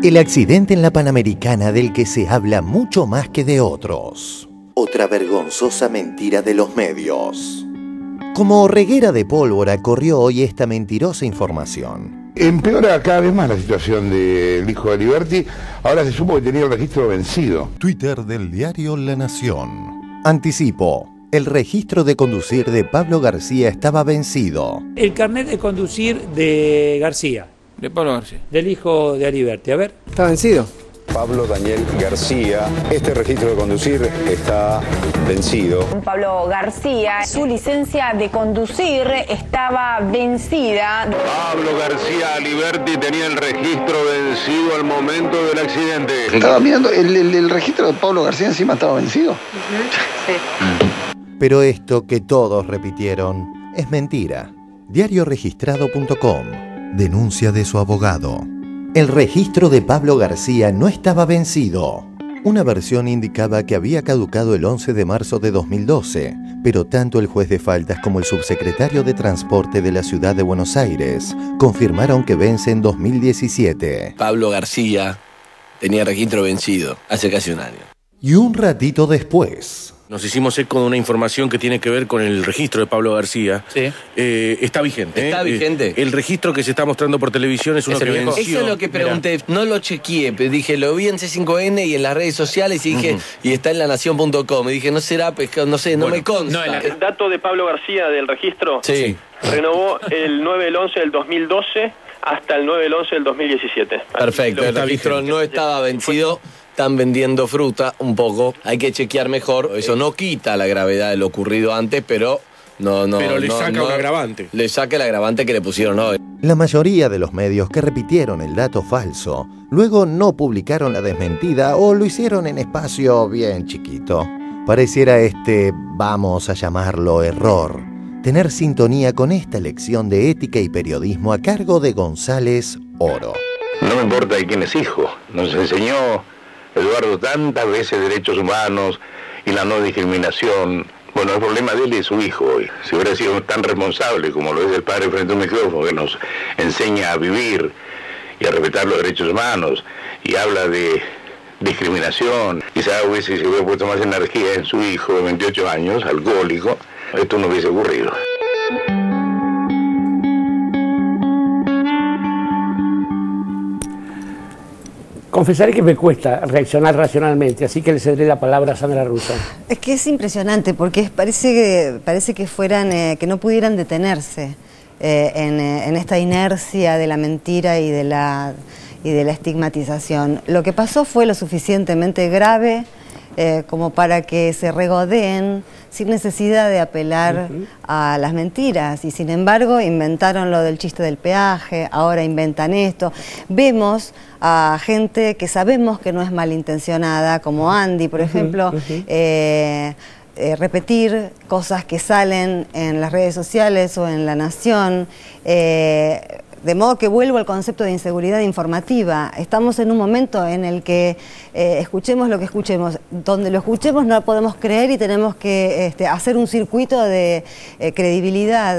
El accidente en la Panamericana del que se habla mucho más que de otros. Otra vergonzosa mentira de los medios. Como reguera de pólvora corrió hoy esta mentirosa información. Empeora cada vez más la situación del hijo de Aliberti. Ahora se supo que tenía el registro vencido. Twitter del diario La Nación. Anticipo. El registro de conducir de Pablo García estaba vencido. El carnet de conducir de García. De Pablo García. Del hijo de Aliberti. A ver. Está vencido. Pablo Daniel García, este registro de conducir está vencido. Pablo García, su licencia de conducir estaba vencida. Pablo García Aliberti tenía el registro vencido al momento del accidente. Estaba mirando, el registro de Pablo García encima estaba vencido. Sí. Pero esto que todos repitieron es mentira. Diarioregistrado.com denuncia de su abogado. El registro de Pablo García no estaba vencido. Una versión indicaba que había caducado el 11 de marzo de 2012, pero tanto el juez de faltas como el subsecretario de Transporte de la Ciudad de Buenos Aires confirmaron que vence en 2017. Pablo García tenía registro vencido hace casi un año. Y un ratito después... Nos hicimos eco de una información que tiene que ver con el registro de Pablo García. Sí. Está vigente. ¿Está vigente? El registro que se está mostrando por televisión es uno que venció. Eso es lo que pregunté. Mirá. No lo chequeé, pero dije, lo vi en C5N y en las redes sociales y dije, y está en lanación.com. Y dije, no será pescado, no sé, bueno, no me consta. No, el dato de Pablo García del registro renovó el 9 del 11 del 2012 hasta el 9 del 11 del 2017. Perfecto, el registro no estaba vencido. Están vendiendo fruta un poco, hay que chequear mejor. Eso no quita la gravedad de lo ocurrido antes, pero pero le saca un agravante. Le saca el agravante que le pusieron hoy. La mayoría de los medios que repitieron el dato falso, luego no publicaron la desmentida o lo hicieron en espacio bien chiquito. Pareciera vamos a llamarlo error, tener sintonía con esta lección de ética y periodismo a cargo de González Oro. No me importa de quién es hijo, nos enseñó Eduardo tantas veces derechos humanos y la no discriminación. Bueno, el problema de él es su hijo hoy. Si hubiera sido tan responsable como lo es el padre frente a un micrófono, que nos enseña a vivir y a respetar los derechos humanos y habla de discriminación, quizá se hubiera puesto más energía en su hijo de 28 años, alcohólico, esto no hubiese ocurrido. Confesaré que me cuesta reaccionar racionalmente, así que le cederé la palabra a Sandra Russo. Es que es impresionante, porque parece que fueran, que no pudieran detenerse en esta inercia de la mentira y de la estigmatización. Lo que pasó fue lo suficientemente grave como para que se regodeen sin necesidad de apelar a las mentiras, y sin embargo inventaron lo del chiste del peaje, ahora inventan esto. Vemos a gente que sabemos que no es malintencionada, como Andy, por ejemplo, repetir cosas que salen en las redes sociales o en La Nación, de modo que vuelvo al concepto de inseguridad informativa. Estamos en un momento en el que escuchemos lo que escuchemos. Donde lo escuchemos no lo podemos creer y tenemos que hacer un circuito de credibilidad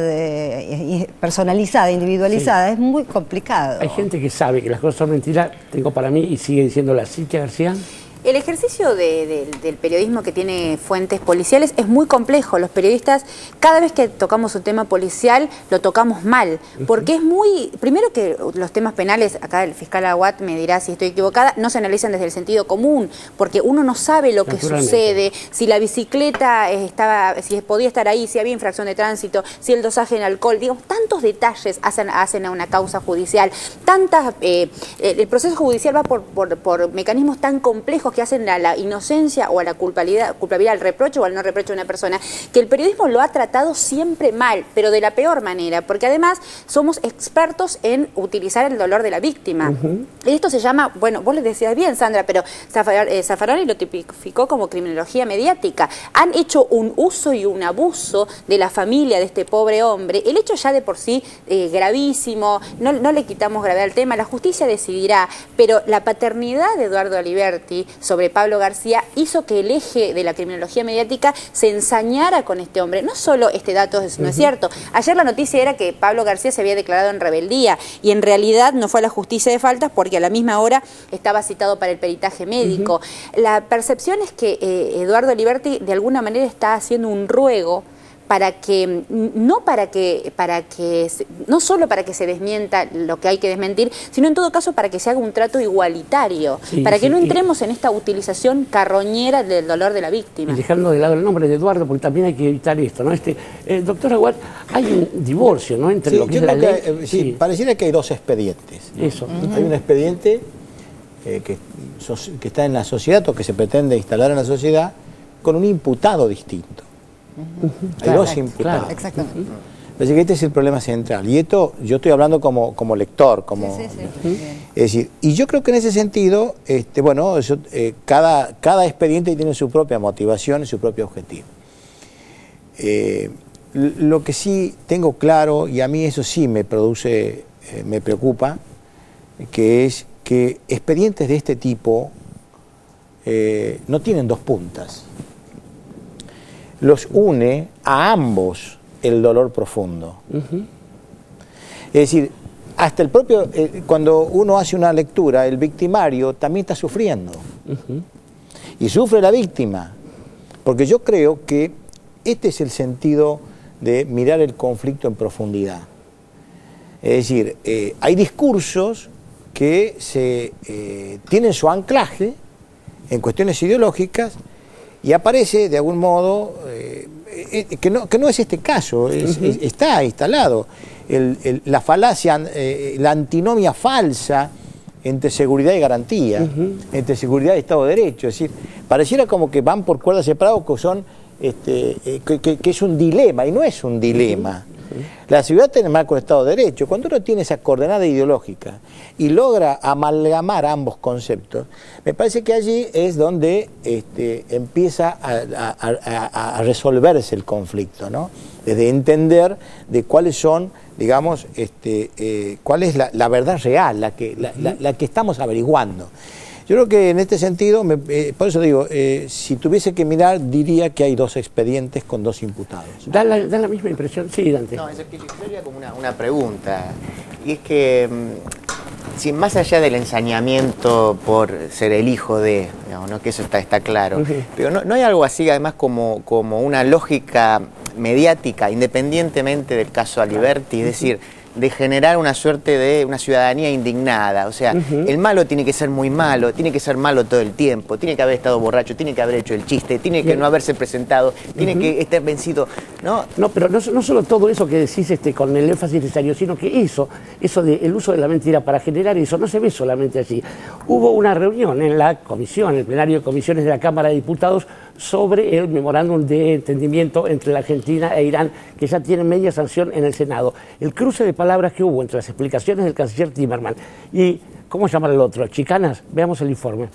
personalizada, individualizada. Sí. Es muy complicado. Hay gente que sabe que las cosas son mentiras, tengo para mí, y sigue diciéndola. Cintia García. El ejercicio del periodismo que tiene fuentes policiales es muy complejo. Los periodistas, cada vez que tocamos un tema policial, lo tocamos mal. Porque es muy... Primero que los temas penales, acá el fiscal Aguat me dirá si estoy equivocada, no se analizan desde el sentido común, porque uno no sabe lo que sucede, si la bicicleta si podía estar ahí, si había infracción de tránsito, si el dosaje en alcohol, digamos, tantos detalles hacen a una causa judicial, el proceso judicial va por mecanismos tan complejos que hacen a la inocencia o a la culpabilidad, al reproche o al no reproche de una persona, que el periodismo lo ha tratado siempre mal, pero de la peor manera, porque además somos expertos en utilizar el dolor de la víctima. Y esto se llama, bueno, vos le decías bien, Sandra, pero Zaffaroni lo tipificó como criminología mediática. Han hecho un uso y un abuso de la familia de este pobre hombre. El hecho ya de por sí gravísimo, no le quitamos gravedad al tema, la justicia decidirá, pero la paternidad de Eduardo Aliberti sobre Pablo García hizo que el eje de la criminología mediática se ensañara con este hombre. No solo este dato no es cierto. Ayer la noticia era que Pablo García se había declarado en rebeldía y en realidad no fue a la justicia de faltas porque a la misma hora estaba citado para el peritaje médico. La percepción es que Eduardo Aliberti de alguna manera está haciendo un ruego para que, no solo para que se desmienta lo que hay que desmentir, sino en todo caso para que se haga un trato igualitario, para que no entremos en esta utilización carroñera del dolor de la víctima. Y dejando de lado el nombre de Eduardo, porque también hay que evitar esto, ¿no? Doctor Aguad, hay un divorcio, ¿no?, entre lo que es la ley. Pareciera que hay dos expedientes. Eso. Hay un expediente que está en la sociedad o que se pretende instalar en la sociedad con un imputado distinto. Hay dos imputados. Claro, exactamente. Así que este es el problema central. Y esto yo estoy hablando como lector, es decir, y yo creo que en ese sentido, bueno, cada expediente tiene su propia motivación y su propio objetivo. Lo que sí tengo claro, y a mí eso sí me preocupa, que es que expedientes de este tipo no tienen dos puntas. Los une a ambos el dolor profundo. Es decir, hasta el propio, cuando uno hace una lectura, el victimario también está sufriendo. Y sufre la víctima. Porque yo creo que este es el sentido de mirar el conflicto en profundidad. Es decir, hay discursos que tienen su anclaje en cuestiones ideológicas y aparece de algún modo, que no es este caso, está instalado, la falacia, la antinomia falsa entre seguridad y garantía, entre seguridad y Estado de Derecho. Es decir, pareciera como que van por cuerdas separadas, que son que es un dilema, y no es un dilema. La seguridad tiene marco de Estado de Derecho. Cuando uno tiene esa coordenada ideológica y logra amalgamar ambos conceptos, me parece que allí es donde empieza a resolverse el conflicto, ¿no? Desde entender de cuáles son, digamos, cuál es la verdad real, la que estamos averiguando. Yo creo que en este sentido, por eso digo, si tuviese que mirar, diría que hay dos expedientes con dos imputados. Da la misma impresión, sí, Dante. No, es que yo haría como una pregunta, y es que, si más allá del ensañamiento por ser el hijo de, digamos, ¿no?, que eso está claro, pero no hay algo así, además, como una lógica mediática, independientemente del caso Aliberti, es decir, de generar una suerte de una ciudadanía indignada. O sea, el malo tiene que ser muy malo, tiene que ser malo todo el tiempo, tiene que haber estado borracho, tiene que haber hecho el chiste, tiene que no haberse presentado, tiene que estar vencido, ¿no? No, pero no solo todo eso que decís con el énfasis necesario, sino que eso del uso de la mentira para generar eso no se ve solamente así. Hubo una reunión en la comisión, el plenario de comisiones de la Cámara de Diputados, sobre el memorándum de entendimiento entre la Argentina e Irán, que ya tiene media sanción en el Senado. El cruce de palabras que hubo entre las explicaciones del canciller Timerman y, ¿cómo llamar al otro?, chicanas. Veamos el informe.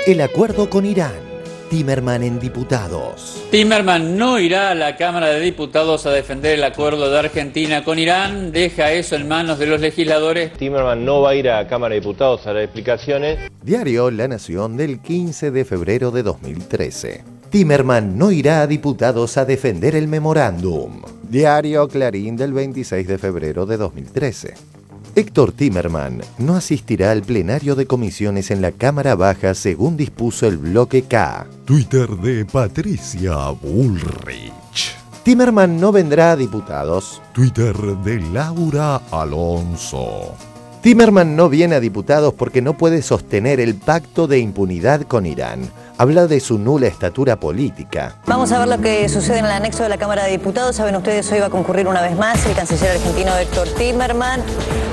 El acuerdo con Irán. Timerman en diputados. Timerman no irá a la Cámara de Diputados a defender el acuerdo de Argentina con Irán, deja eso en manos de los legisladores. Timerman no va a ir a la Cámara de Diputados a dar explicaciones. Diario La Nación del 15 de febrero de 2013. Timerman no irá a diputados a defender el memorándum. Diario Clarín del 26 de febrero de 2013. Héctor Timerman no asistirá al plenario de comisiones en la Cámara Baja según dispuso el bloque K. Twitter de Patricia Bullrich. Timerman no vendrá a diputados. Twitter de Laura Alonso. Timerman no viene a diputados porque no puede sostener el pacto de impunidad con Irán. habla de su nula estatura política. Vamos a ver lo que sucede en el anexo de la Cámara de Diputados. Saben ustedes, hoy va a concurrir una vez más el canciller argentino Héctor Timerman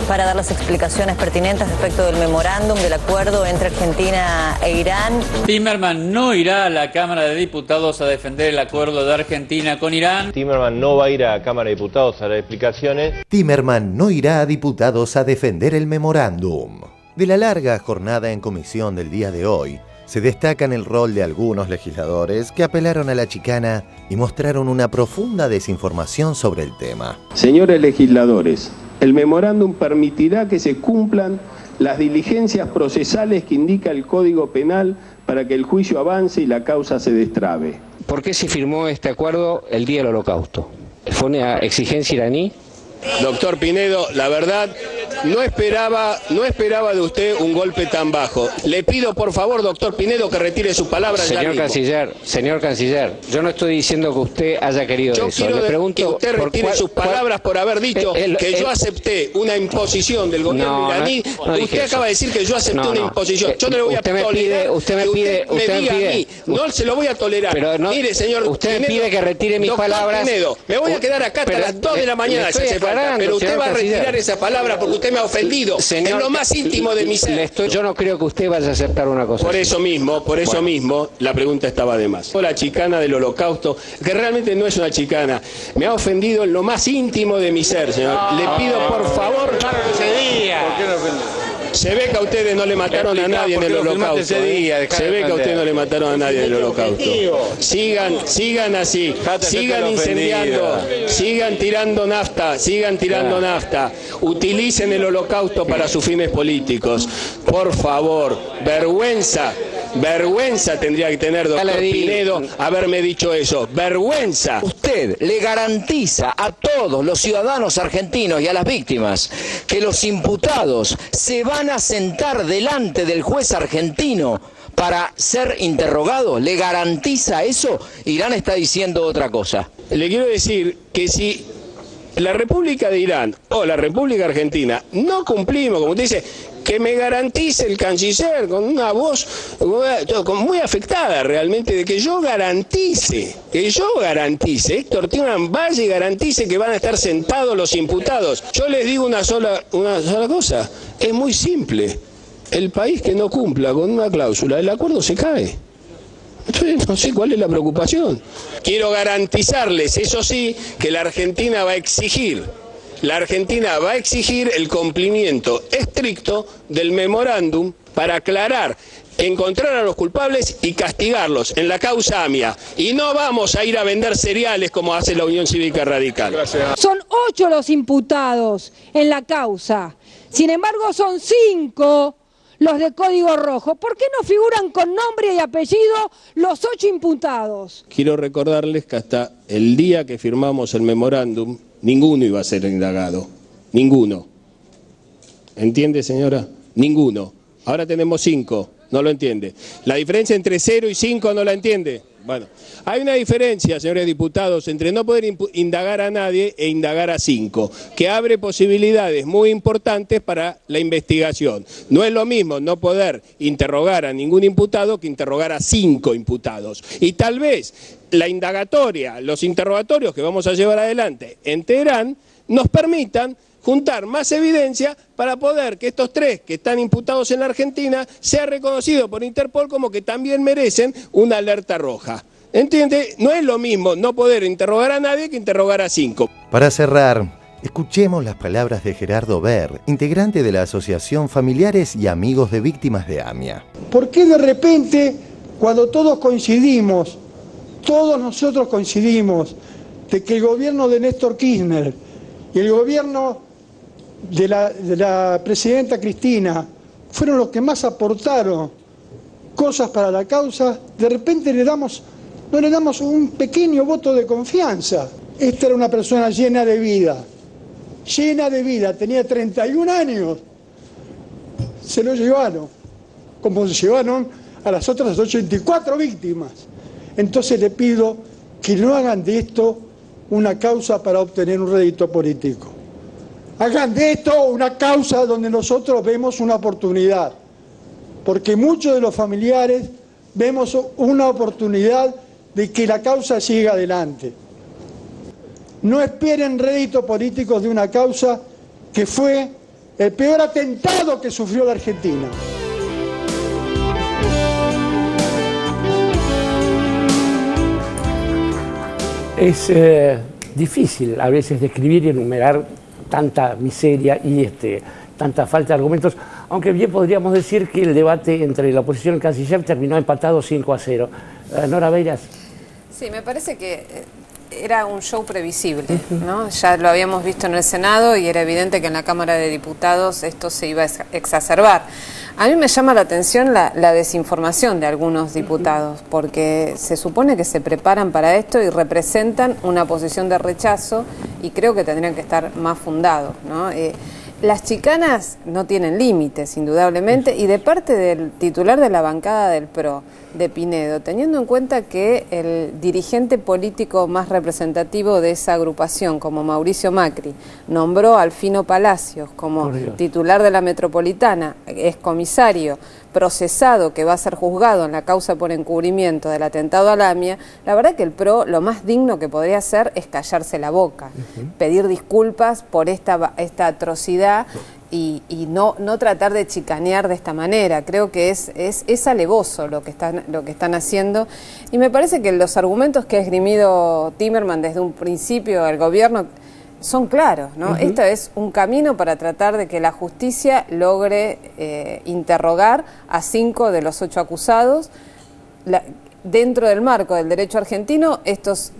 para dar las explicaciones pertinentes respecto del memorándum del acuerdo entre Argentina e Irán. Timerman no irá a la Cámara de Diputados a defender el acuerdo de Argentina con Irán. Timerman no va a ir a Cámara de Diputados a dar explicaciones. Timerman no irá a diputados a defender el memorándum. De la larga jornada en comisión del día de hoy, se destacan el rol de algunos legisladores que apelaron a la chicana y mostraron una profunda desinformación sobre el tema. Señores legisladores, el memorándum permitirá que se cumplan las diligencias procesales que indica el Código Penal para que el juicio avance y la causa se destrabe. ¿Por qué se firmó este acuerdo el día del Holocausto? ¿Fue una exigencia iraní? Doctor Pinedo, la verdad, no esperaba de usted un golpe tan bajo. Le pido por favor, doctor Pinedo, que retire sus palabras. Señor canciller, yo no estoy diciendo que usted haya querido eso. Le pregunto que usted retire sus palabras por haber dicho que yo acepté una imposición del gobierno iraní. Usted acaba de decir que yo acepté una imposición. Yo no le voy a tolerar. Usted me pide. No se lo voy a tolerar. Pero no, mire, señor usted me pide que retire mis palabras. Pinedo, me voy a quedar acá hasta las 2 de la mañana. Pero usted va a retirar esa palabra porque usted me ha ofendido. Señor, en lo más íntimo de mi ser. Yo no creo que usted vaya a aceptar una cosa por así. Eso mismo, la pregunta estaba de más. La chicana del Holocausto, que realmente no es una chicana, me ha ofendido en lo más íntimo de mi ser, señor. Le pido por favor. ¿Por qué no ofendió? Se ve que a ustedes no le mataron a nadie en el Holocausto. Se ve que a ustedes no le mataron a nadie en el Holocausto. Sigan así, sigan incendiando, sigan tirando nafta, utilicen el Holocausto para sus fines políticos. Por favor, vergüenza tendría que tener, doctor Pinedo, haberme dicho eso. Vergüenza. Usted le garantiza a todos los ciudadanos argentinos y a las víctimas que los imputados se van a sentar delante del juez argentino para ser interrogados. ¿Le garantiza eso? Irán está diciendo otra cosa. Le quiero decir que si la República de Irán o la República Argentina no cumplimos, como usted dice, que me garantice el canciller con una voz muy afectada realmente, de que yo garantice, Héctor Timerman vaya y garantice que van a estar sentados los imputados. Yo les digo una sola cosa, es muy simple. El país que no cumpla con una cláusula, el acuerdo se cae. Entonces no sé cuál es la preocupación. Quiero garantizarles, eso sí, que la Argentina va a exigir el cumplimiento estricto del memorándum para aclarar, encontrar a los culpables y castigarlos en la causa AMIA. Y no vamos a ir a vender cereales como hace la Unión Cívica Radical. Gracias. Son 8 los imputados en la causa. Sin embargo, son 5 los de Código Rojo. ¿Por qué no figuran con nombre y apellido los 8 imputados? Quiero recordarles que hasta el día que firmamos el memorándum, ninguno iba a ser indagado. Ninguno. ¿Entiende, señora? Ninguno. Ahora tenemos 5. No lo entiende. La diferencia entre 0 y 5 no la entiende. Bueno, hay una diferencia, señores diputados, entre no poder indagar a nadie e indagar a 5, que abre posibilidades muy importantes para la investigación. No es lo mismo no poder interrogar a ningún imputado que interrogar a 5 imputados. Y tal vez la indagatoria, los interrogatorios que vamos a llevar adelante en Teherán nos permitan juntar más evidencia para poder que estos 3 que están imputados en la Argentina sea reconocido por Interpol como que también merecen una alerta roja. ¿Entiende? No es lo mismo no poder interrogar a nadie que interrogar a 5. Para cerrar, escuchemos las palabras de Gerardo Ber, integrante de la Asociación Familiares y Amigos de Víctimas de AMIA. ¿Por qué de repente, cuando todos nosotros coincidimos, de que el gobierno de Néstor Kirchner y el gobierno de la presidenta Cristina fueron los que más aportaron cosas para la causa, de repente no le damos un pequeño voto de confianza? Esta era una persona llena de vida, tenía 31 años, se lo llevaron, como se llevaron a las otras 84 víctimas. Entonces le pido que no hagan de esto una causa para obtener un rédito político. Hagan de esto una causa donde nosotros vemos una oportunidad, porque muchos de los familiares vemos una oportunidad de que la causa siga adelante. No esperen rédito político de una causa que fue el peor atentado que sufrió la Argentina. Es difícil a veces describir y enumerar tanta miseria y tanta falta de argumentos, aunque bien podríamos decir que el debate entre la oposición y el canciller terminó empatado 5-0. Nora Beiras. Sí, me parece que era un show previsible, ¿no? Ya lo habíamos visto en el Senado y era evidente que en la Cámara de Diputados esto se iba a exacerbar. A mí me llama la atención la desinformación de algunos diputados, porque se supone que se preparan para esto y representan una posición de rechazo y creo que tendrían que estar más fundados, ¿no? Las chicanas no tienen límites, indudablemente, y de parte del titular de la bancada del PRO, de Pinedo, teniendo en cuenta que el dirigente político más representativo de esa agrupación, como Mauricio Macri, nombró a Alfino Palacios como titular de la Metropolitana, es comisario, procesado, que va a ser juzgado en la causa por encubrimiento del atentado a la AMIA, la verdad que el PRO lo más digno que podría hacer es callarse la boca, pedir disculpas por esta atrocidad y no tratar de chicanear de esta manera. Creo que es alevoso lo que están haciendo, y me parece que los argumentos que ha esgrimido Timerman desde un principio al gobierno son claros, ¿no? Esto es un camino para tratar de que la justicia logre interrogar a 5 de los 8 acusados. Dentro del marco del derecho argentino, estos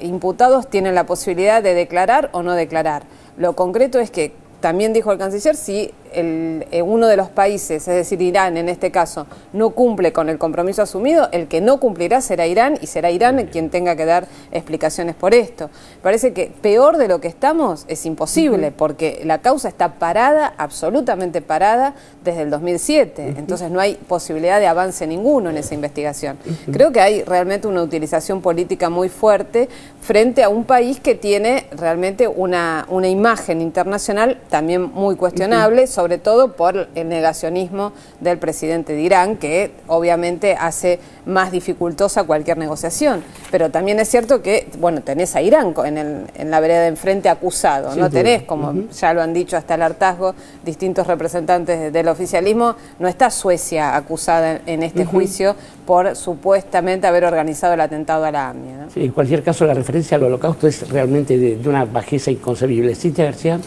imputados tienen la posibilidad de declarar o no declarar. Lo concreto es que, también dijo el canciller, si uno de los países, es decir, Irán en este caso, no cumple con el compromiso asumido, el que no cumplirá será Irán, y será Irán quien tenga que dar explicaciones por esto. Parece que peor de lo que estamos es imposible, porque la causa está parada, absolutamente parada, desde el 2007. Entonces no hay posibilidad de avance ninguno en esa investigación. Creo que hay realmente una utilización política muy fuerte frente a un país que tiene realmente una imagen internacional también muy cuestionable, sobre todo por el negacionismo del presidente de Irán, que obviamente hace más dificultosa cualquier negociación. Pero también es cierto que, bueno, tenés a Irán en la vereda de enfrente acusado, no tenés, como ya lo han dicho hasta el hartazgo distintos representantes del oficialismo, no está Suecia acusada en este juicio por supuestamente haber organizado el atentado a la AMIA, ¿no? Sí, en cualquier caso, la referencia al holocausto es realmente de una bajeza inconcebible. Cintia García.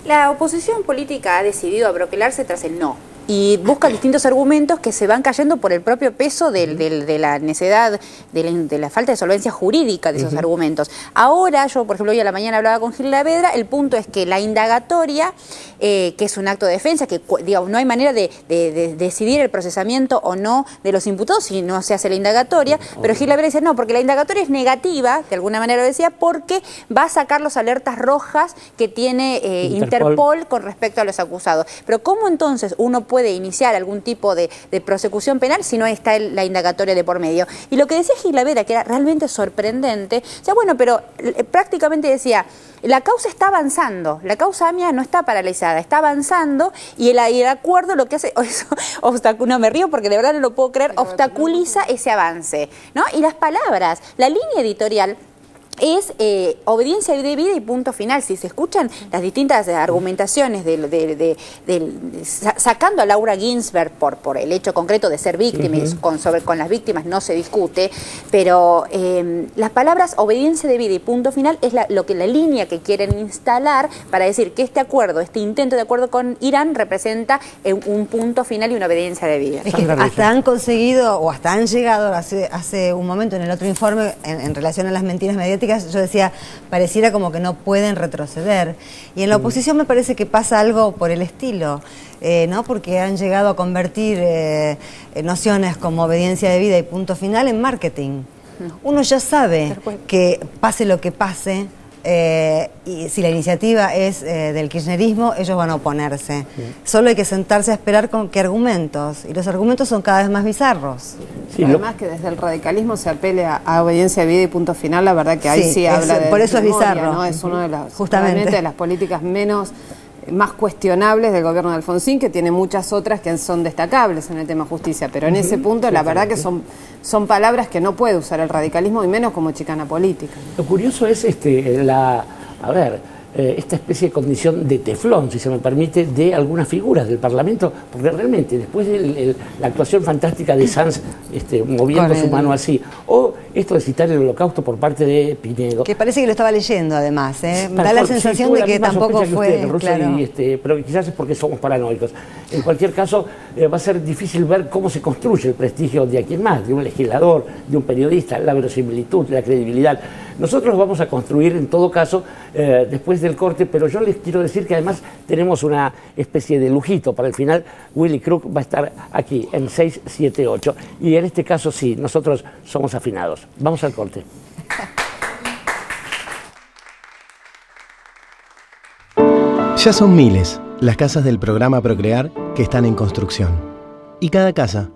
La oposición política ha decidido abroquelarse tras el no. Y busca distintos argumentos que se van cayendo por el propio peso de la necedad, de la falta de solvencia jurídica de esos argumentos. Ahora, yo por ejemplo hoy a la mañana hablaba con Gil Lavedra, el punto es que la indagatoria, que es un acto de defensa, que digamos no hay manera de decidir el procesamiento o no de los imputados si no se hace la indagatoria, pero Gil Lavedra dice no, porque la indagatoria es negativa, de alguna manera lo decía, porque va a sacar los alertas rojas que tiene Interpol con respecto a los acusados. Pero ¿cómo entonces uno puede iniciar algún tipo de prosecución penal si no está la indagatoria de por medio? Y lo que decía Gil Lavedra, que era realmente sorprendente, o sea, bueno, pero prácticamente decía, la causa está avanzando, la causa AMIA no está paralizada, está avanzando, y el acuerdo lo que hace, no me río porque de verdad no lo puedo creer, obstaculiza ese avance, ¿no? Y las palabras, la línea editorial es obediencia debida y punto final. Si se escuchan las distintas argumentaciones sacando a Laura Ginsberg por el hecho concreto de ser víctima, con las víctimas no se discute, pero las palabras obediencia debida y punto final es la línea que quieren instalar para decir que este acuerdo, este intento de acuerdo con Irán representa un punto final y una obediencia debida. Es que hasta han conseguido o hasta han llegado hace un momento en el otro informe en relación a las mentiras mediáticas, yo decía, pareciera como que no pueden retroceder. Y en la oposición me parece que pasa algo por el estilo, ¿no? Porque han llegado a convertir nociones como obediencia debida y punto final en marketing. Uno ya sabe que pase lo que pase, y si la iniciativa es del kirchnerismo, ellos van a oponerse. Solo hay que sentarse a esperar con qué argumentos, y los argumentos son cada vez más bizarros. Además que desde el radicalismo se apele a obediencia debida y punto final, la verdad que ahí sí habla de por eso memoria, es bizarro, ¿no? Es una de las, justamente, de las políticas menos más cuestionables del gobierno de Alfonsín, que tiene muchas otras que son destacables en el tema justicia, pero en ese punto la verdad que son palabras que no puede usar el radicalismo y menos como chicana política. Lo curioso es esta especie de condición de teflón, si se me permite, de algunas figuras del Parlamento, porque realmente después de la actuación fantástica de Sanz moviendo su mano así, o esto de citar el Holocausto por parte de Pinedo. Que parece que lo estaba leyendo además, da la sensación de que tampoco fue... Claro. Pero quizás es porque somos paranoicos. En cualquier caso, va a ser difícil ver cómo se construye el prestigio de a quien más, de un legislador, de un periodista, la verosimilitud, la credibilidad. Nosotros lo vamos a construir en todo caso después del corte, pero yo les quiero decir que además tenemos una especie de lujito para el final. Willy Crook va a estar aquí en 678 y en este caso sí, nosotros somos afinados. Vamos al corte. Ya son miles las casas del programa Procrear que están en construcción. Y cada casa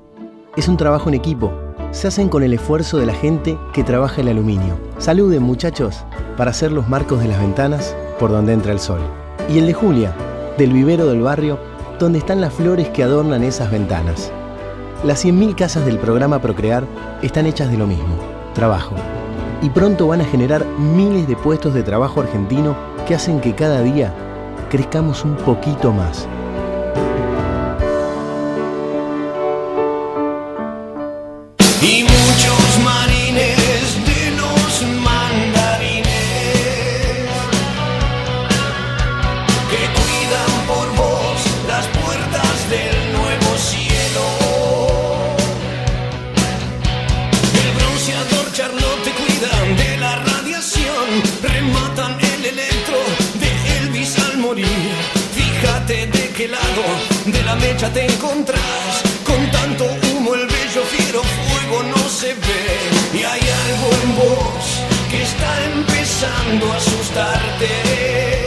es un trabajo en equipo. Se hacen con el esfuerzo de la gente que trabaja el aluminio. Saluden, muchachos, para hacer los marcos de las ventanas por donde entra el sol. Y el de Julia, del vivero del barrio, donde están las flores que adornan esas ventanas. Las 100.000 casas del programa Procrear están hechas de lo mismo, trabajo. Y pronto van a generar miles de puestos de trabajo argentino que hacen que cada día crezcamos un poquito más. Y muchos marines de los mandarines que cuidan por vos las puertas del nuevo cielo. El bronceador Charlotte te cuidan de la radiación, rematan el electro de Elvis al morir. Fíjate de qué lado de la mecha te encontrás, con tanto humo el bello fiero fuego no se ve, y hay algo en vos que está empezando a asustarte.